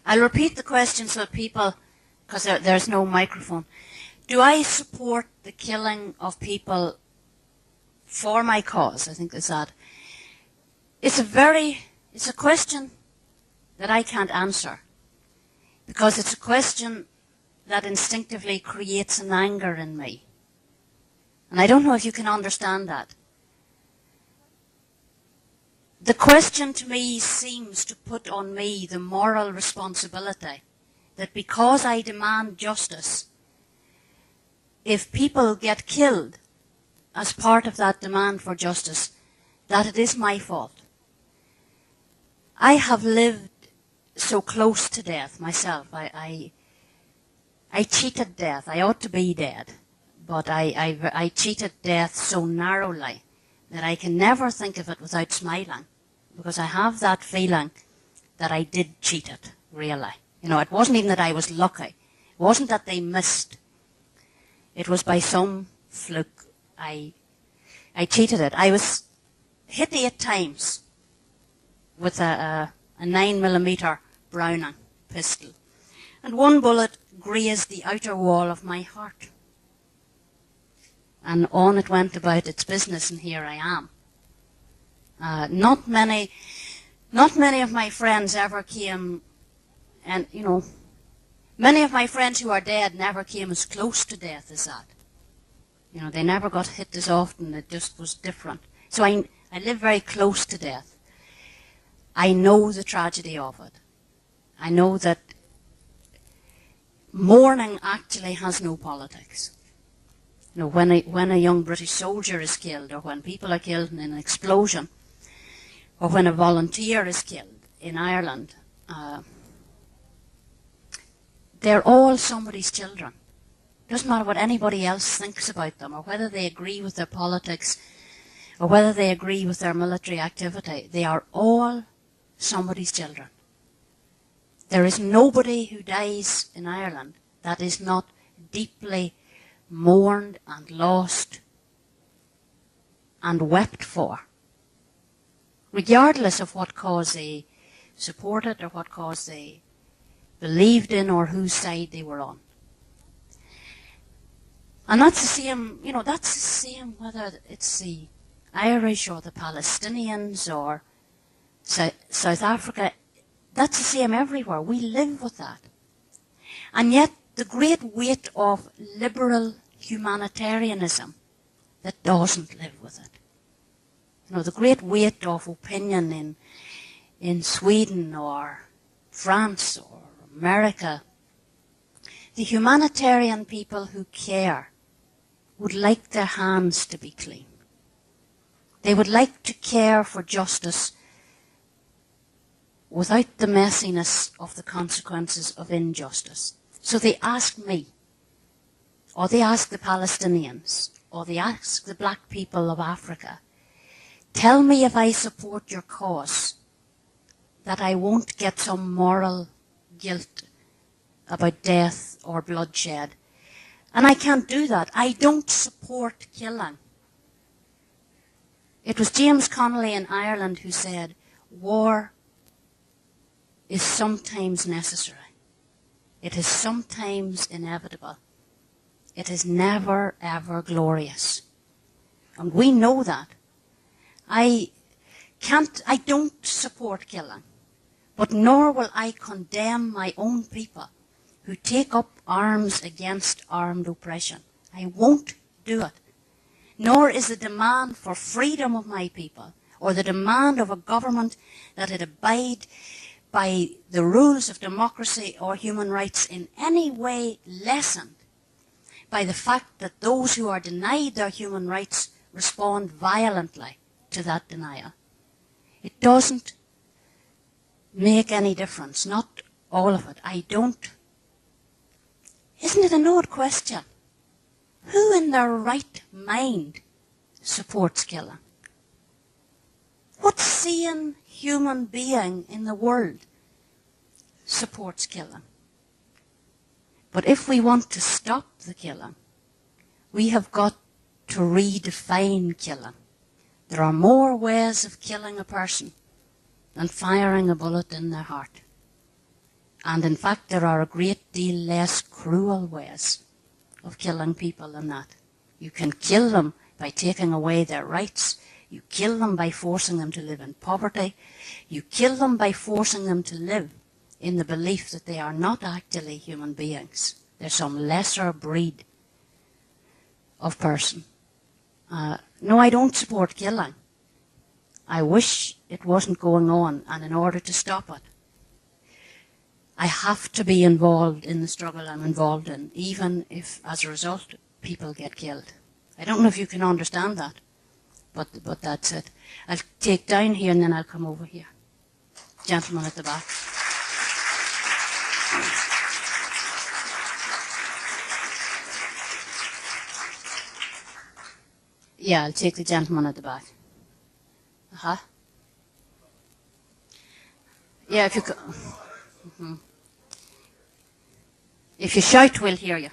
I'll repeat the question so that people, because there's no microphone. Do I support the killing of people for my cause? I think that's that. It's a question that I can't answer, because it's a question that instinctively creates an anger in me. And I don't know if you can understand that. The question to me seems to put on me the moral responsibility that because I demand justice, if people get killed as part of that demand for justice, that it is my fault. I have lived so close to death myself. I cheated death. I ought to be dead, but I cheated death so narrowly that I can never think of it without smiling, because I have that feeling that I did cheat it, really. You know, it wasn't even that I was lucky. It wasn't that they missed. It was by some fluke. I cheated it. I was hit 8 times with a 9mm Browning pistol. And one bullet grazed the outer wall of my heart. And on it went about its business, and here I am. Not many of my friends ever came and, Many of my friends who are dead never came as close to death as that. You know, they never got hit as often. It just was different. So I live very close to death. I know the tragedy of it. I know that mourning actually has no politics. You know, when a young British soldier is killed, or when people are killed in an explosion, or when a volunteer is killed in Ireland, they're all somebody's children. Doesn't matter what anybody else thinks about them, or whether they agree with their politics, or whether they agree with their military activity. They are all somebody's children. There is nobody who dies in Ireland that is not deeply mourned and lost and wept for, regardless of what cause they supported or what cause they believed in or whose side they were on. And that's the same, you know, that's the same whether it's the Irish or the Palestinians or South Africa. That's the same everywhere. We live with that. And yet the great weight of liberal humanitarianism that doesn't live with it. You know, the great weight of opinion in Sweden or France or America. The humanitarian people who care would like their hands to be clean. They would like to care for justice without the messiness of the consequences of injustice. So they ask me, or they ask the Palestinians, or they ask the black people of Africa, tell me if I support your cause, that I won't get some moral guilt about death or bloodshed. And I can't do that. I don't support killing. It was James Connolly in Ireland who said, war is sometimes necessary. It is sometimes inevitable. It is never, ever glorious. And we know that. I don't support killing, but nor will I condemn my own people who take up arms against armed oppression. I won't do it. Nor is the demand for freedom of my people, or the demand of a government that it abide by the rules of democracy or human rights in any way lessened by the fact that those who are denied their human rights respond violently to that denial. It doesn't make any difference, not all of it. I don't. Isn't it an odd question? Who in their right mind supports killing? What sane human being in the world supports killing? But if we want to stop the killing, we have got to redefine killing. There are more ways of killing a person than firing a bullet in their heart. And in fact, there are a great deal less cruel ways of killing people than that. You can kill them by taking away their rights. You kill them by forcing them to live in poverty. You kill them by forcing them to live in the belief that they are not actually human beings. They're some lesser breed of person. No, I don't support killing. I wish it wasn't going on, and in order to stop it, I have to be involved in the struggle I'm involved in, even if, as a result, people get killed. I don't know if you can understand that, but that's it. I'll take down here and then I'll come over here. Gentleman at the back. Yeah, I'll take the gentleman at the back. Uh-huh. Yeah, if you could. Mm-hmm. If you shout, we'll hear you.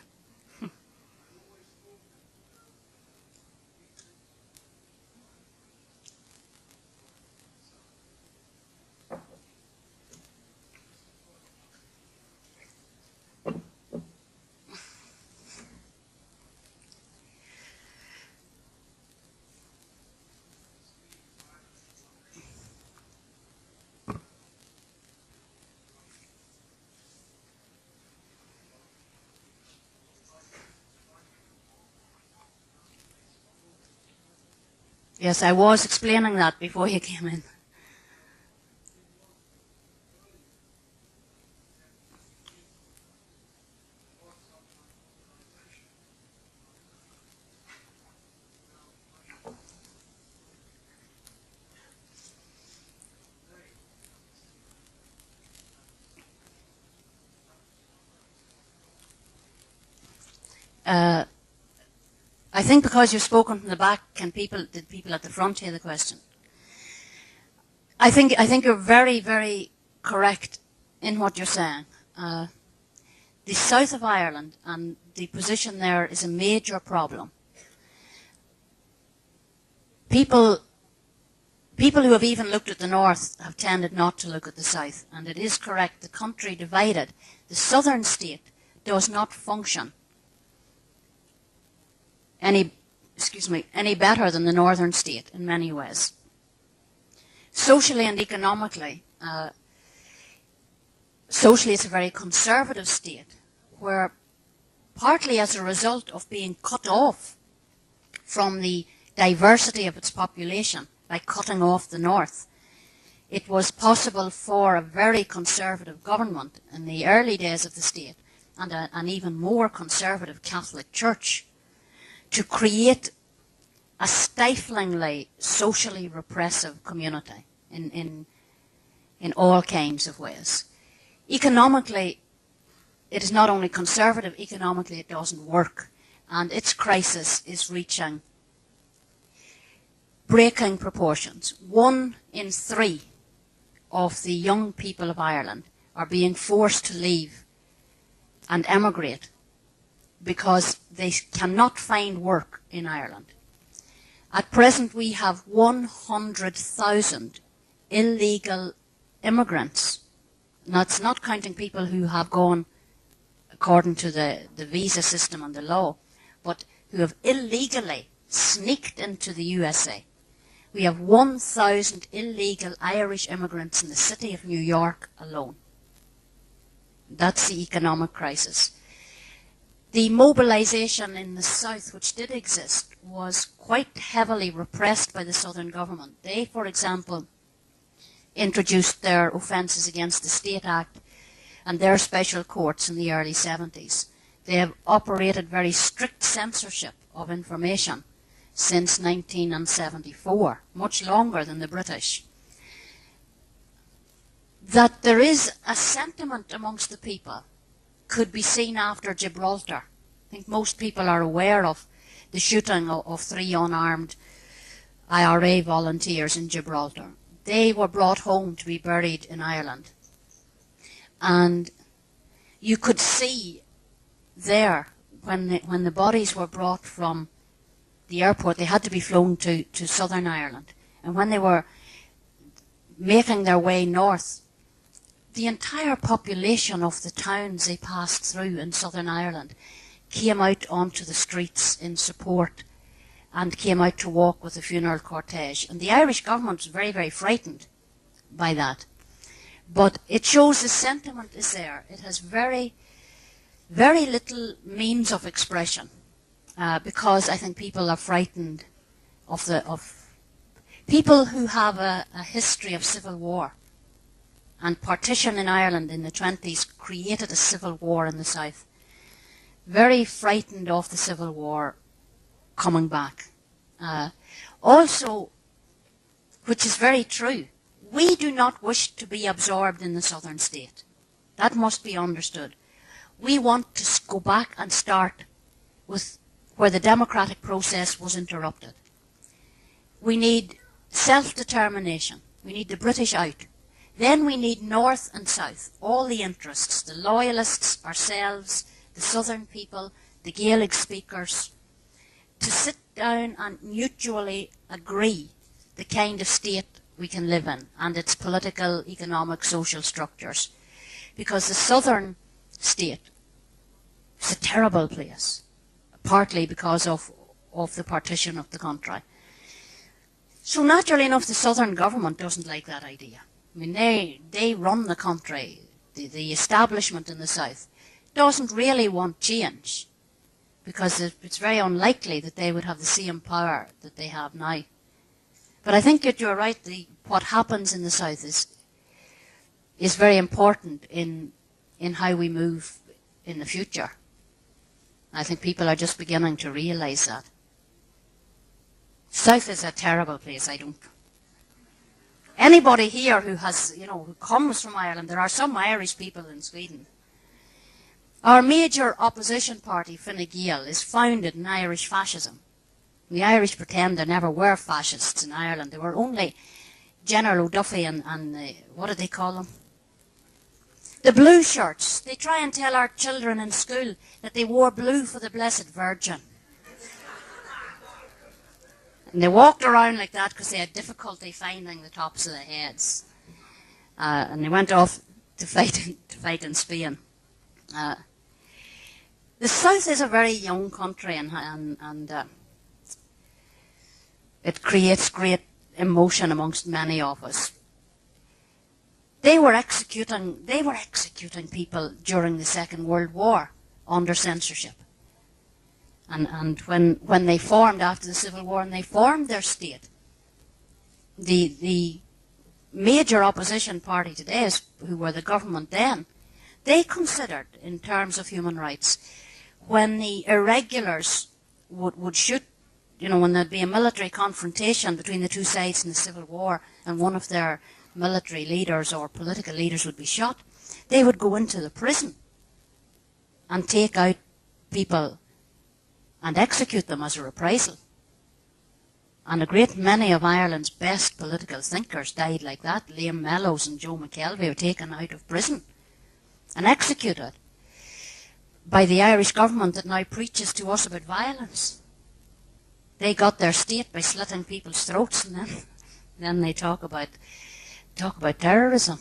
Yes, I was explaining that before you came in. I think because you've spoken from the back, did people at the front hear the question? I think you're very, very correct in what you're saying. The south of Ireland and the position there is a major problem. People who have even looked at the north have tended not to look at the south, and it is correct, the country divided. The southern state does not function any better than the northern state in many ways. Socially and economically, socially it's a very conservative state where, partly as a result of being cut off from the diversity of its population by cutting off the north, it was possible for a very conservative government in the early days of the state and an even more conservative Catholic Church to create a stiflingly socially repressive community in all kinds of ways. Economically, it is not only conservative, economically it doesn't work, and its crisis is reaching breaking proportions. 1 in 3 of the young people of Ireland are being forced to leave and emigrate because they cannot find work in Ireland. At present, we have 100,000 illegal immigrants. And that's not counting people who have gone according to the visa system and the law, but who have illegally sneaked into the USA. We have 1,000 illegal Irish immigrants in the city of New York alone. That's the economic crisis. The mobilisation in the south, which did exist, was quite heavily repressed by the southern government. They, for example, introduced their Offences Against the State Act and their special courts in the early 70s. They have operated very strict censorship of information since 1974, much longer than the British. That there is a sentiment amongst the people could be seen after Gibraltar. I think most people are aware of the shooting of 3 unarmed IRA volunteers in Gibraltar. They were brought home to be buried in Ireland. And you could see there, when the bodies were brought from the airport, they had to be flown to Southern Ireland. And when they were making their way north, the entire population of the towns they passed through in Southern Ireland came out onto the streets in support and came out to walk with the funeral cortege. And the Irish government was very, very frightened by that. But it shows the sentiment is there. It has very, very little means of expression because I think people are frightened of people who have a history of civil war. And partition in Ireland in the 20s created a civil war in the south. Very frightened of the civil war coming back. Also, which is very true, we do not wish to be absorbed in the southern state. That must be understood. We want to go back and start with where the democratic process was interrupted. We need self-determination. We need the British out. Then we need north and south, all the interests, the loyalists, ourselves, the southern people, the Gaelic speakers, to sit down and mutually agree the kind of state we can live in and its political, economic, social structures. Because the southern state is a terrible place, partly because of the partition of the country. So naturally enough, the southern government doesn't like that idea. I mean, they run the country. The establishment in the south doesn't really want change because it's very unlikely that they would have the same power that they have now But I think that you're right. What happens in the South is very important in how we move in the future. I think people are just beginning to realise that. South is a terrible place. Anybody here who who comes from Ireland, there are some Irish people in Sweden. Our major opposition party, Fine Gael, is founded in Irish fascism. The Irish pretend there never were fascists in Ireland. There were only General O'Duffy and what do they call them? The blue shirts. They try and tell our children in school that they wore blue for the Blessed Virgin. And they walked around like that because they had difficulty finding the tops of their heads. And they went off to fight in Spain. The South is a very young country, and it creates great emotion amongst many of us. They were executing people during the Second World War under censorship. And when they formed after the Civil War and they formed their state, the major opposition party today, who were the government then, they considered, in terms of human rights, when the irregulars would shoot, when there'd be a military confrontation between the two sides in the Civil War and one of their military leaders or political leaders would be shot, they would go into the prison and take out people and execute them as a reprisal. And a great many of Ireland's best political thinkers died like that. Liam Mellows and Joe McKelvey were taken out of prison and executed by the Irish government that now preaches to us about violence. They got their state by slitting people's throats, and then they talk about terrorism.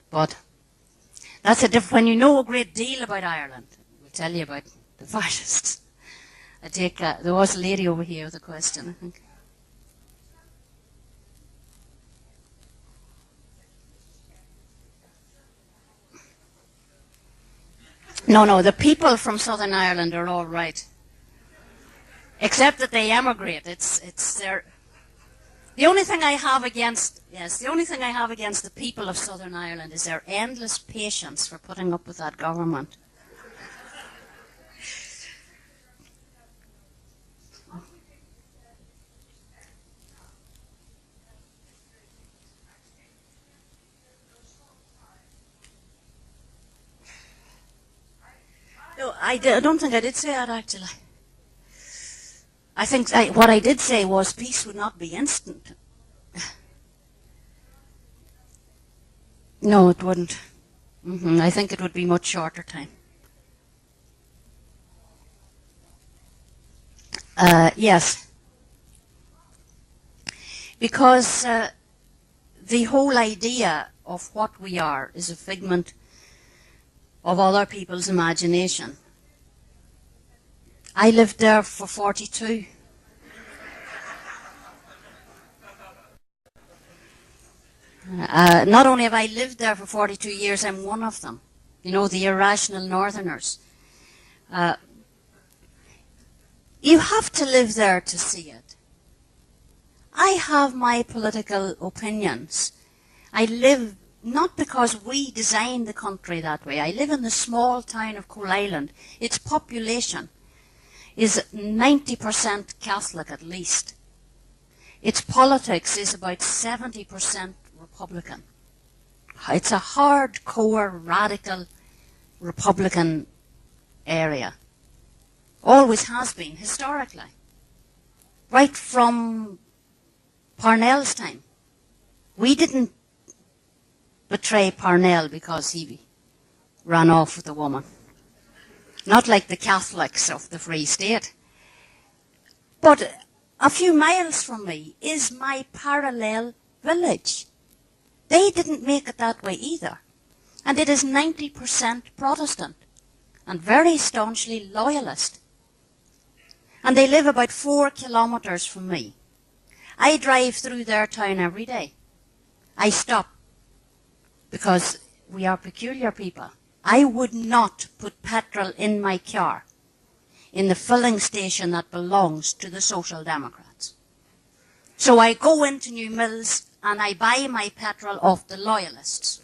But that's when you know a great deal about Ireland, we'll tell you about the fascists. I take there was a lady over here with a question, I think. No, the people from Southern Ireland are all right. Except that they emigrate. It's their... The only thing I have against the people of Southern Ireland is their endless patience for putting up with that government. No, I don't think I did say that, actually. I think what I did say was peace would not be instant. No, it wouldn't. I think it would be much shorter time. Yes. Because the whole idea of what we are is a figment of other people's imagination. I lived there for 42. Not only have I lived there for 42 years, I'm one of them. The irrational northerners. You have to live there to see it. I have my political opinions. I live not because we designed the country that way. I live in the small town of Coal Island. Its population is 90% Catholic at least. Its politics is about 70% Republican. It's a hardcore, radical Republican area. Always has been, historically. Right from Parnell's time. We didn't betray Parnell because he ran off with a woman. Not like the Catholics of the Free State. But a few miles from me is my parallel village. They didn't make it that way either. And it is 90% Protestant and very staunchly loyalist. And they live about 4 kilometres from me. I drive through their town every day. I stop because we are peculiar people. I would not put petrol in my car in the filling station that belongs to the Social Democrats. So I go into New Mills and I buy my petrol off the loyalists.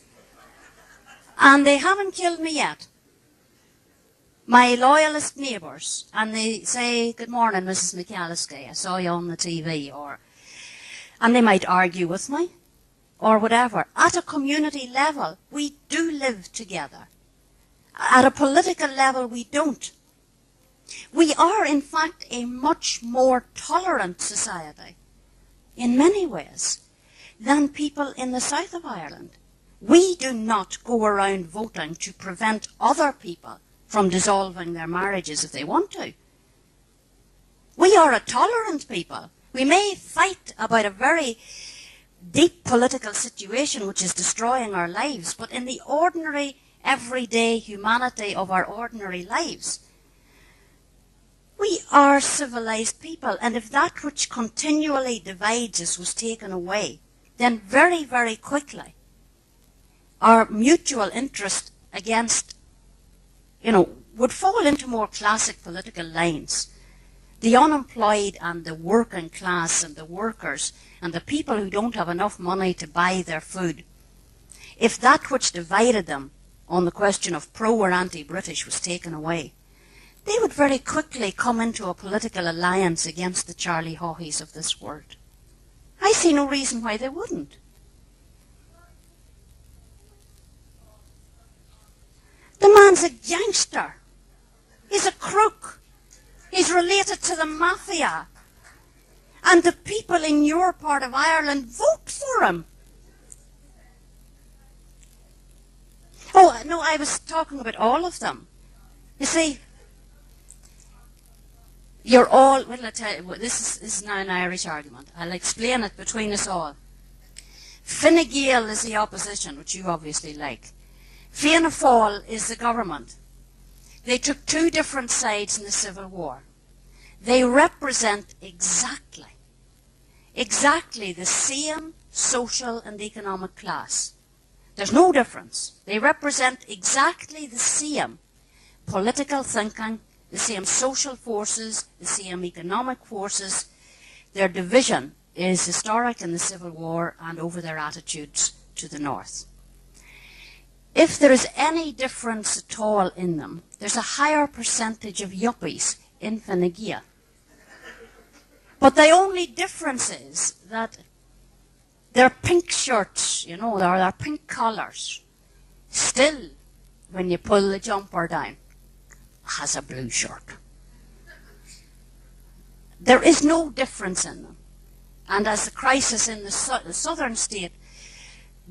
And they haven't killed me yet. My loyalist neighbours, and they say, "Good morning, Mrs. McAliskey, I saw you on the TV," and they might argue with me, or whatever. At a community level, we do live together. At a political level, we don't. We are, in fact, a much more tolerant society, in many ways, than people in the south of Ireland. We do not go around voting to prevent other people from dissolving their marriages if they want to. We are a tolerant people. We may fight about a very deep political situation which is destroying our lives, but in the ordinary, everyday humanity of our ordinary lives, we are civilized people. And if that which continually divides us was taken away, then very, very quickly our mutual interest against, would fall into more classic political lines. The unemployed and the working class and the workers and the people who don't have enough money to buy their food, if that which divided them on the question of pro or anti-British was taken away, they would very quickly come into a political alliance against the Charlie Haughey's of this world. I see no reason why they wouldn't. The man's a gangster. He's a crook. He's related to the mafia. And the people in your part of Ireland vote for him. Oh, no, I was talking about all of them. You see, you're all, well, I tell you, this is now an Irish argument. I'll explain it between us all. Fine Gael is the opposition, which you obviously like. Fianna Fáil is the government. They took two different sides in the Civil War. They represent exactly the same social and economic class. There's no difference. They represent exactly the same political thinking, the same social forces, the same economic forces. Their division is historic in the Civil War and over their attitudes to the North. If there is any difference at all in them, there's a higher percentage of yuppies in Fine Gael. But the only difference is that their pink shirts, or their pink collars, still, when you pull the jumper down, has a blue shirt. There is no difference in them. And as the crisis in the southern state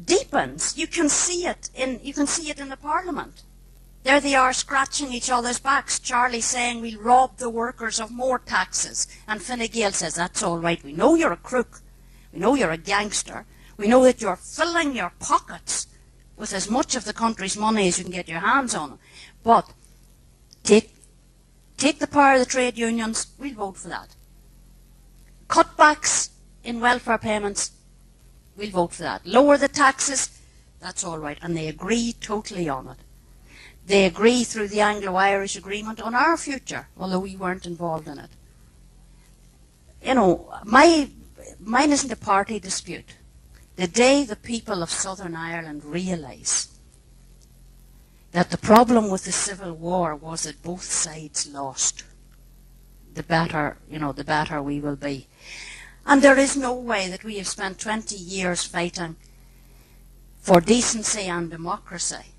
deepens, you can see it in the Parliament. There they are scratching each other's backs. Charlie saying we'll rob the workers of more taxes, and Fine Gael says that's all right. We know you're a crook. We know you're a gangster. We know that you're filling your pockets with as much of the country's money as you can get your hands on. But take the power of the trade unions. We'll vote for that. Cutbacks in welfare payments. We'll vote for that. Lower the taxes, that's all right. And they agree totally on it. They agree through the Anglo-Irish agreement on our future, although we weren't involved in it. Mine isn't a party dispute. The day the people of Southern Ireland realise that the problem with the Civil War was that both sides lost, the better we will be. And there is no way that we have spent 20 years fighting for decency and democracy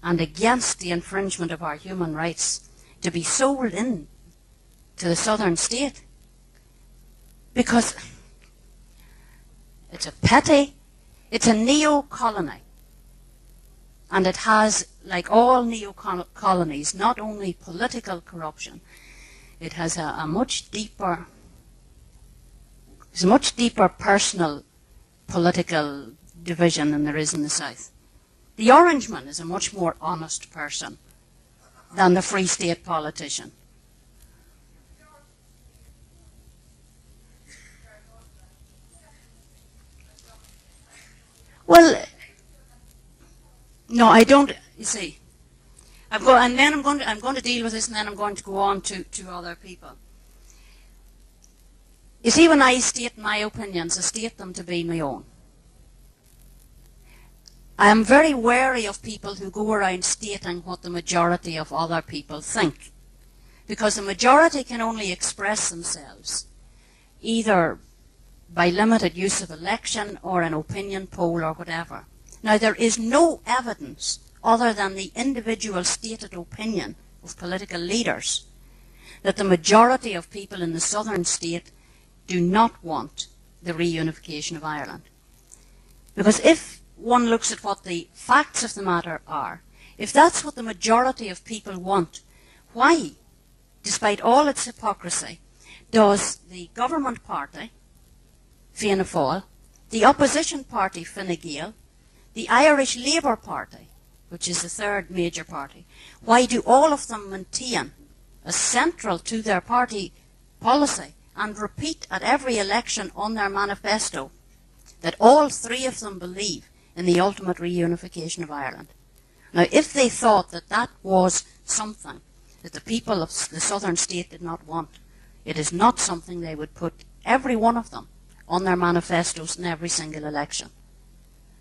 and against the infringement of our human rights to be sold in to the southern state. Because it's it's a neo-colony. And it has, like all neo-colonies, not only political corruption, it has a much deeper personal political division than there is in the South. The Orangeman is a much more honest person than the Free State politician. Well, no, I don't. You see, I'm going to deal with this, and then I'm going to go on to other people. You see, when I state my opinions, I state them to be my own. I am very wary of people who go around stating what the majority of other people think, because the majority can only express themselves either by limited use of election or an opinion poll or whatever. Now, there is no evidence other than the individual stated opinion of political leaders that the majority of people in the southern state do not want the reunification of Ireland. Because if one looks at what the facts of the matter are, if that's what the majority of people want, why, despite all its hypocrisy, does the government party, Fianna Fáil, the opposition party, Fine Gael, the Irish Labour Party, which is the third major party, why do all of them maintain as central to their party policy and repeat at every election on their manifesto that all three of them believe in the ultimate reunification of Ireland? Now, if they thought that that was something that the people of the southern state did not want, it is not something they would put, every one of them, on their manifestos in every single election.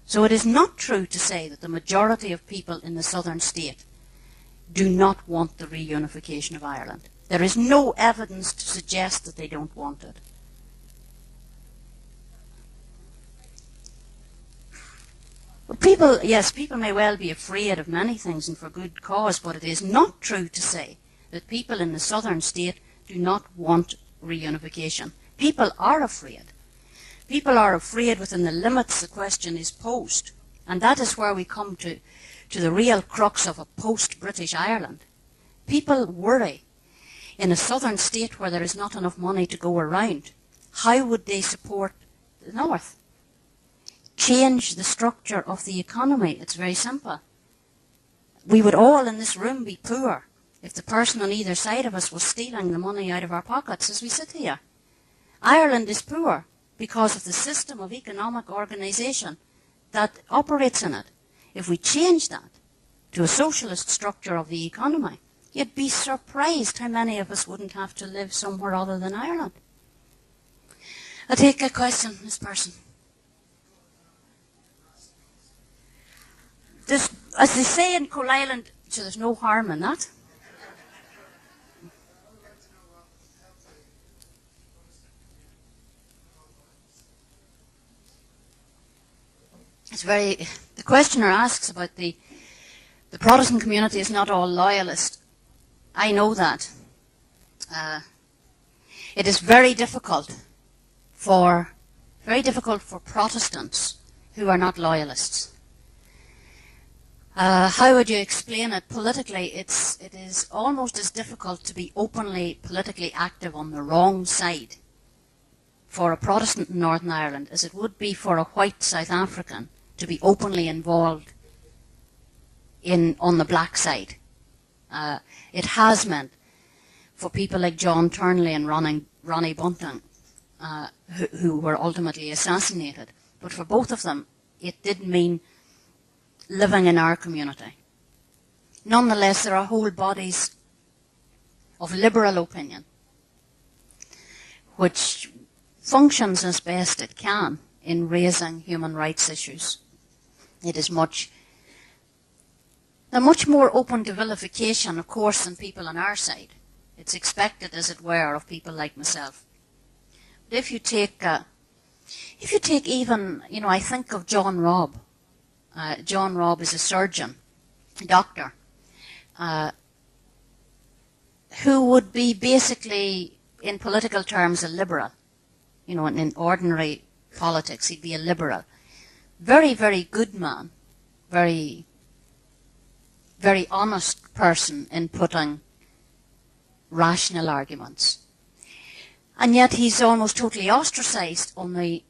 So it is not true to say that the majority of people in the southern state do not want the reunification of Ireland. There is no evidence to suggest that they don't want it. But people may well be afraid of many things, and for good cause, but it is not true to say that people in the southern state do not want reunification. People are afraid. People are afraid within the limits the question is posed. And that is where we come to the real crux of a post-British Ireland. People worry in a southern state where there is not enough money to go around. How would they support the north? Change the structure of the economy. It's very simple. We would all in this room be poor if the person on either side of us was stealing the money out of our pockets as we sit here. Ireland is poor because of the system of economic organisation that operates in it. If we change that to a socialist structure of the economy, you'd be surprised how many of us wouldn't have to live somewhere other than Ireland. I take a question, this person. As they say in Coal Island, so there's no harm in that. The questioner asks about the Protestant community is not all loyalist. I know that. It is very difficult for Protestants who are not loyalists. How would you explain it politically? It is almost as difficult to be openly politically active on the wrong side for a Protestant in Northern Ireland as it would be for a white South African to be openly involved on the black side. It has meant for people like John Turnley and Ronnie Bunting, who were ultimately assassinated, but for both of them it did mean living in our community. Nonetheless, there are whole bodies of liberal opinion which functions as best it can in raising human rights issues. It is they're much more open to vilification, of course, than people on our side. It's expected, as it were, of people like myself. But if you take even, I think of John Robb. John Robb is a surgeon, a doctor, who would be basically, in political terms, a liberal. In ordinary politics, he'd be a liberal. Very, very good man. Very, very honest person in putting rational arguments. And yet he's almost totally ostracized on the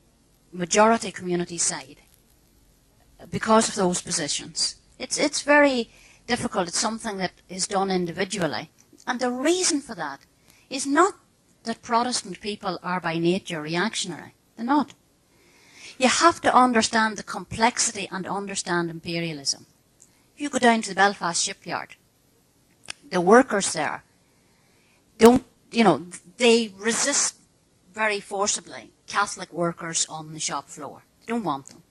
majority community side because of those positions. It's very difficult. It's something that is done individually. And the reason for that is not that Protestant people are by nature reactionary. They're not. You have to understand the complexity and understand imperialism. If you go down to the Belfast shipyard, the workers there they resist very forcibly Catholic workers on the shop floor. They don't want them.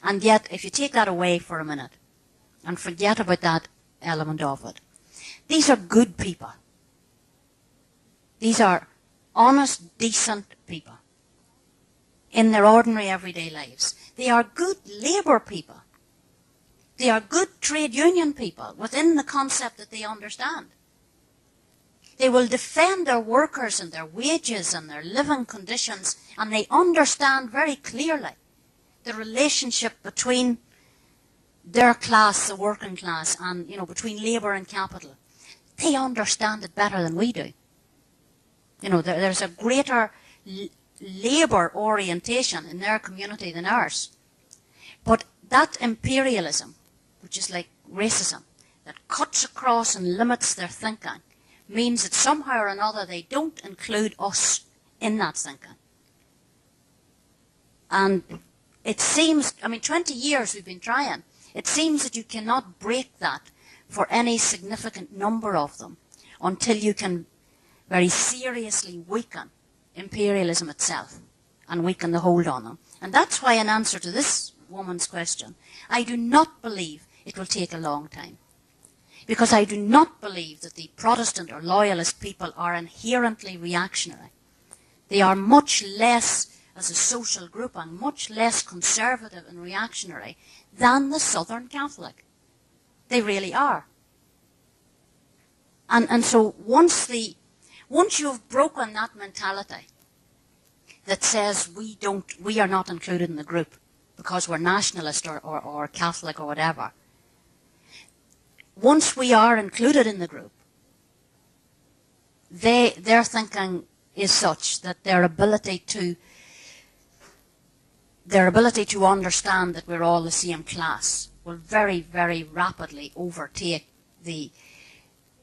And yet, if you take that away for a minute and forget about that element of it, these are good people. These are honest, decent people in their ordinary everyday lives. They are good labour people. They are good trade union people within the concept that they understand. They will defend their workers and their wages and their living conditions, and they understand very clearly the relationship between their class, the working class, and, between labour and capital. They understand it better than we do. There's a greater labour orientation in their community than ours. But that imperialism, which is like racism, that cuts across and limits their thinking, means that somehow or another they don't include us in that thinking. And it seems, 20 years we've been trying. It seems that you cannot break that for any significant number of them until you can very seriously weaken imperialism itself and weaken the hold on them. And that's why, in answer to this woman's question, I do not believe it will take a long time. Because I do not believe that the Protestant or loyalist people are inherently reactionary. They are much less, as a social group, and much less conservative and reactionary than the Southern Catholic. They really are. And so once you've broken that mentality that says we are not included in the group because we're nationalist or Catholic or whatever, once we are included in the group, their thinking is such that their ability to understand that we're all the same class will very, very rapidly overtake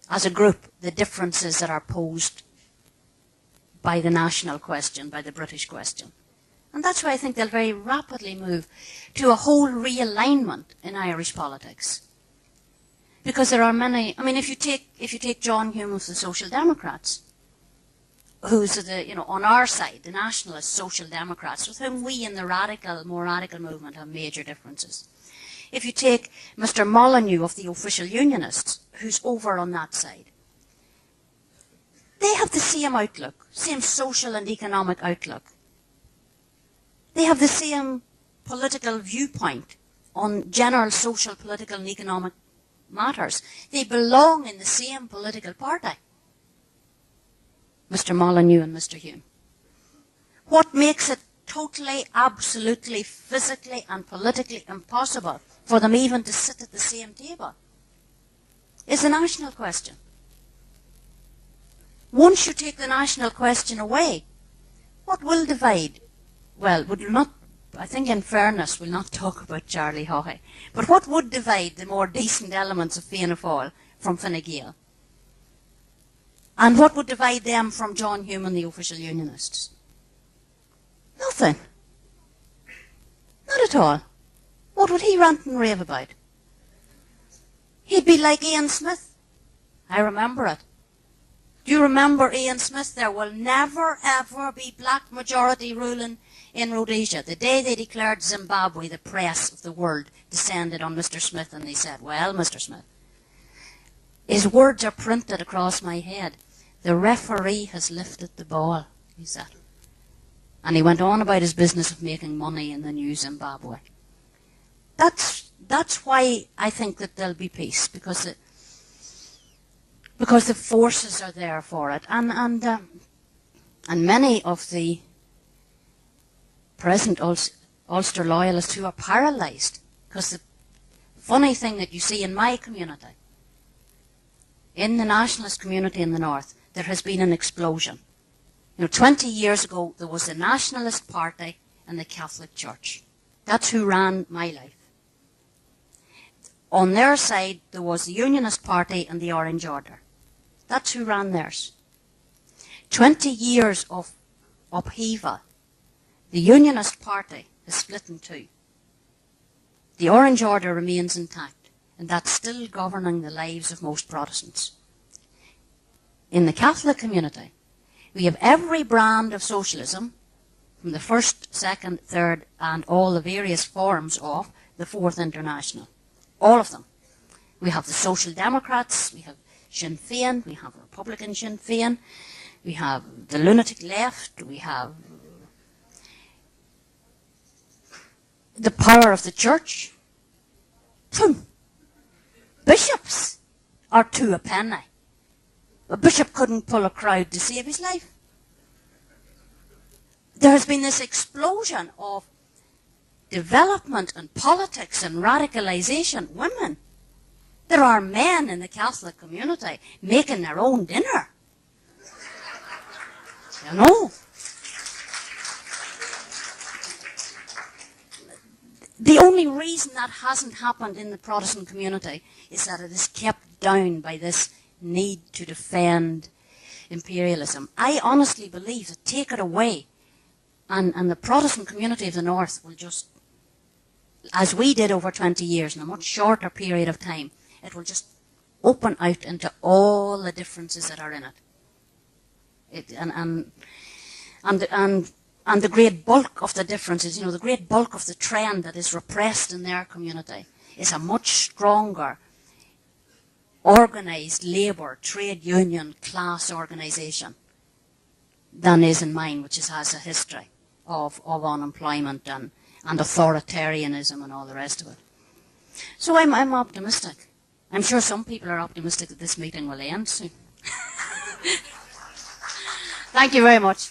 as a group, the differences that are posed by the national question, by the British question. And that's why I think they'll very rapidly move to a whole realignment in Irish politics. Because there are many, if you take John Hume of the Social Democrats, who's on our side, the nationalist Social Democrats, with whom we in the more radical movement have major differences. If you take Mr. Molyneux of the Official Unionists, who's over on that side, they have the same outlook, same social and economic outlook. They have the same political viewpoint on general social, political and economic matters. They belong in the same political party, Mr. Molyneux and Mr. Hume. What makes it totally, absolutely, physically and politically impossible for them even to sit at the same table is the national question. Once you take the national question away, what will divide? Well, I think in fairness we'll not talk about Charlie Haughey, but what would divide the more decent elements of Fianna Fáil from Fine Gael? And what would divide them from John Hume and the Official Unionists? Nothing. Not at all. What would he rant and rave about? He'd be like Ian Smith. I remember it. Do you remember Ian Smith? There will never ever be black majority ruling in Rhodesia. The day they declared Zimbabwe, the press of the world descended on Mr. Smith and they said, well, Mr. Smith, his words are printed across my head. The referee has lifted the ball, he said. And he went on about his business of making money in the new Zimbabwe. That's why I think that there'll be peace, because the forces are there for it. And many of the present Ulster loyalists who are paralysed, because the funny thing that you see in my community, in the nationalist community in the north, there has been an explosion. 20 years ago there was the Nationalist Party and the Catholic Church. That's who ran my life. On their side there was the Unionist Party and the Orange Order. That's who ran theirs. 20 years of upheaval. The Unionist Party is split in two. The Orange Order remains intact, and that's still governing the lives of most Protestants. In the Catholic community, We have every brand of socialism, from the first, second, third, and all the various forms of the Fourth International. All of them. We have the Social Democrats, we have Sinn Féin, we have Republican Sinn Féin, we have the lunatic left, we have the power of the church. Bishops are 2 a penny. A bishop couldn't pull a crowd to save his life. There has been this explosion of development and politics and radicalization. Women. There are men in the Catholic community making their own dinner. You know. The only reason that hasn't happened in the Protestant community is that it is kept down by this need to defend imperialism. I honestly believe that take it away and the Protestant community of the North will just, as we did over 20 years in a much shorter period of time, it will just open out into all the differences that are in it. And the great bulk of the differences, the great bulk of the trend that is repressed in their community is a much stronger organised labour, trade union, class organisation than is in mine, which has a history of unemployment and authoritarianism and all the rest of it. So I'm optimistic. I'm sure some people are optimistic that this meeting will end soon. Thank you very much.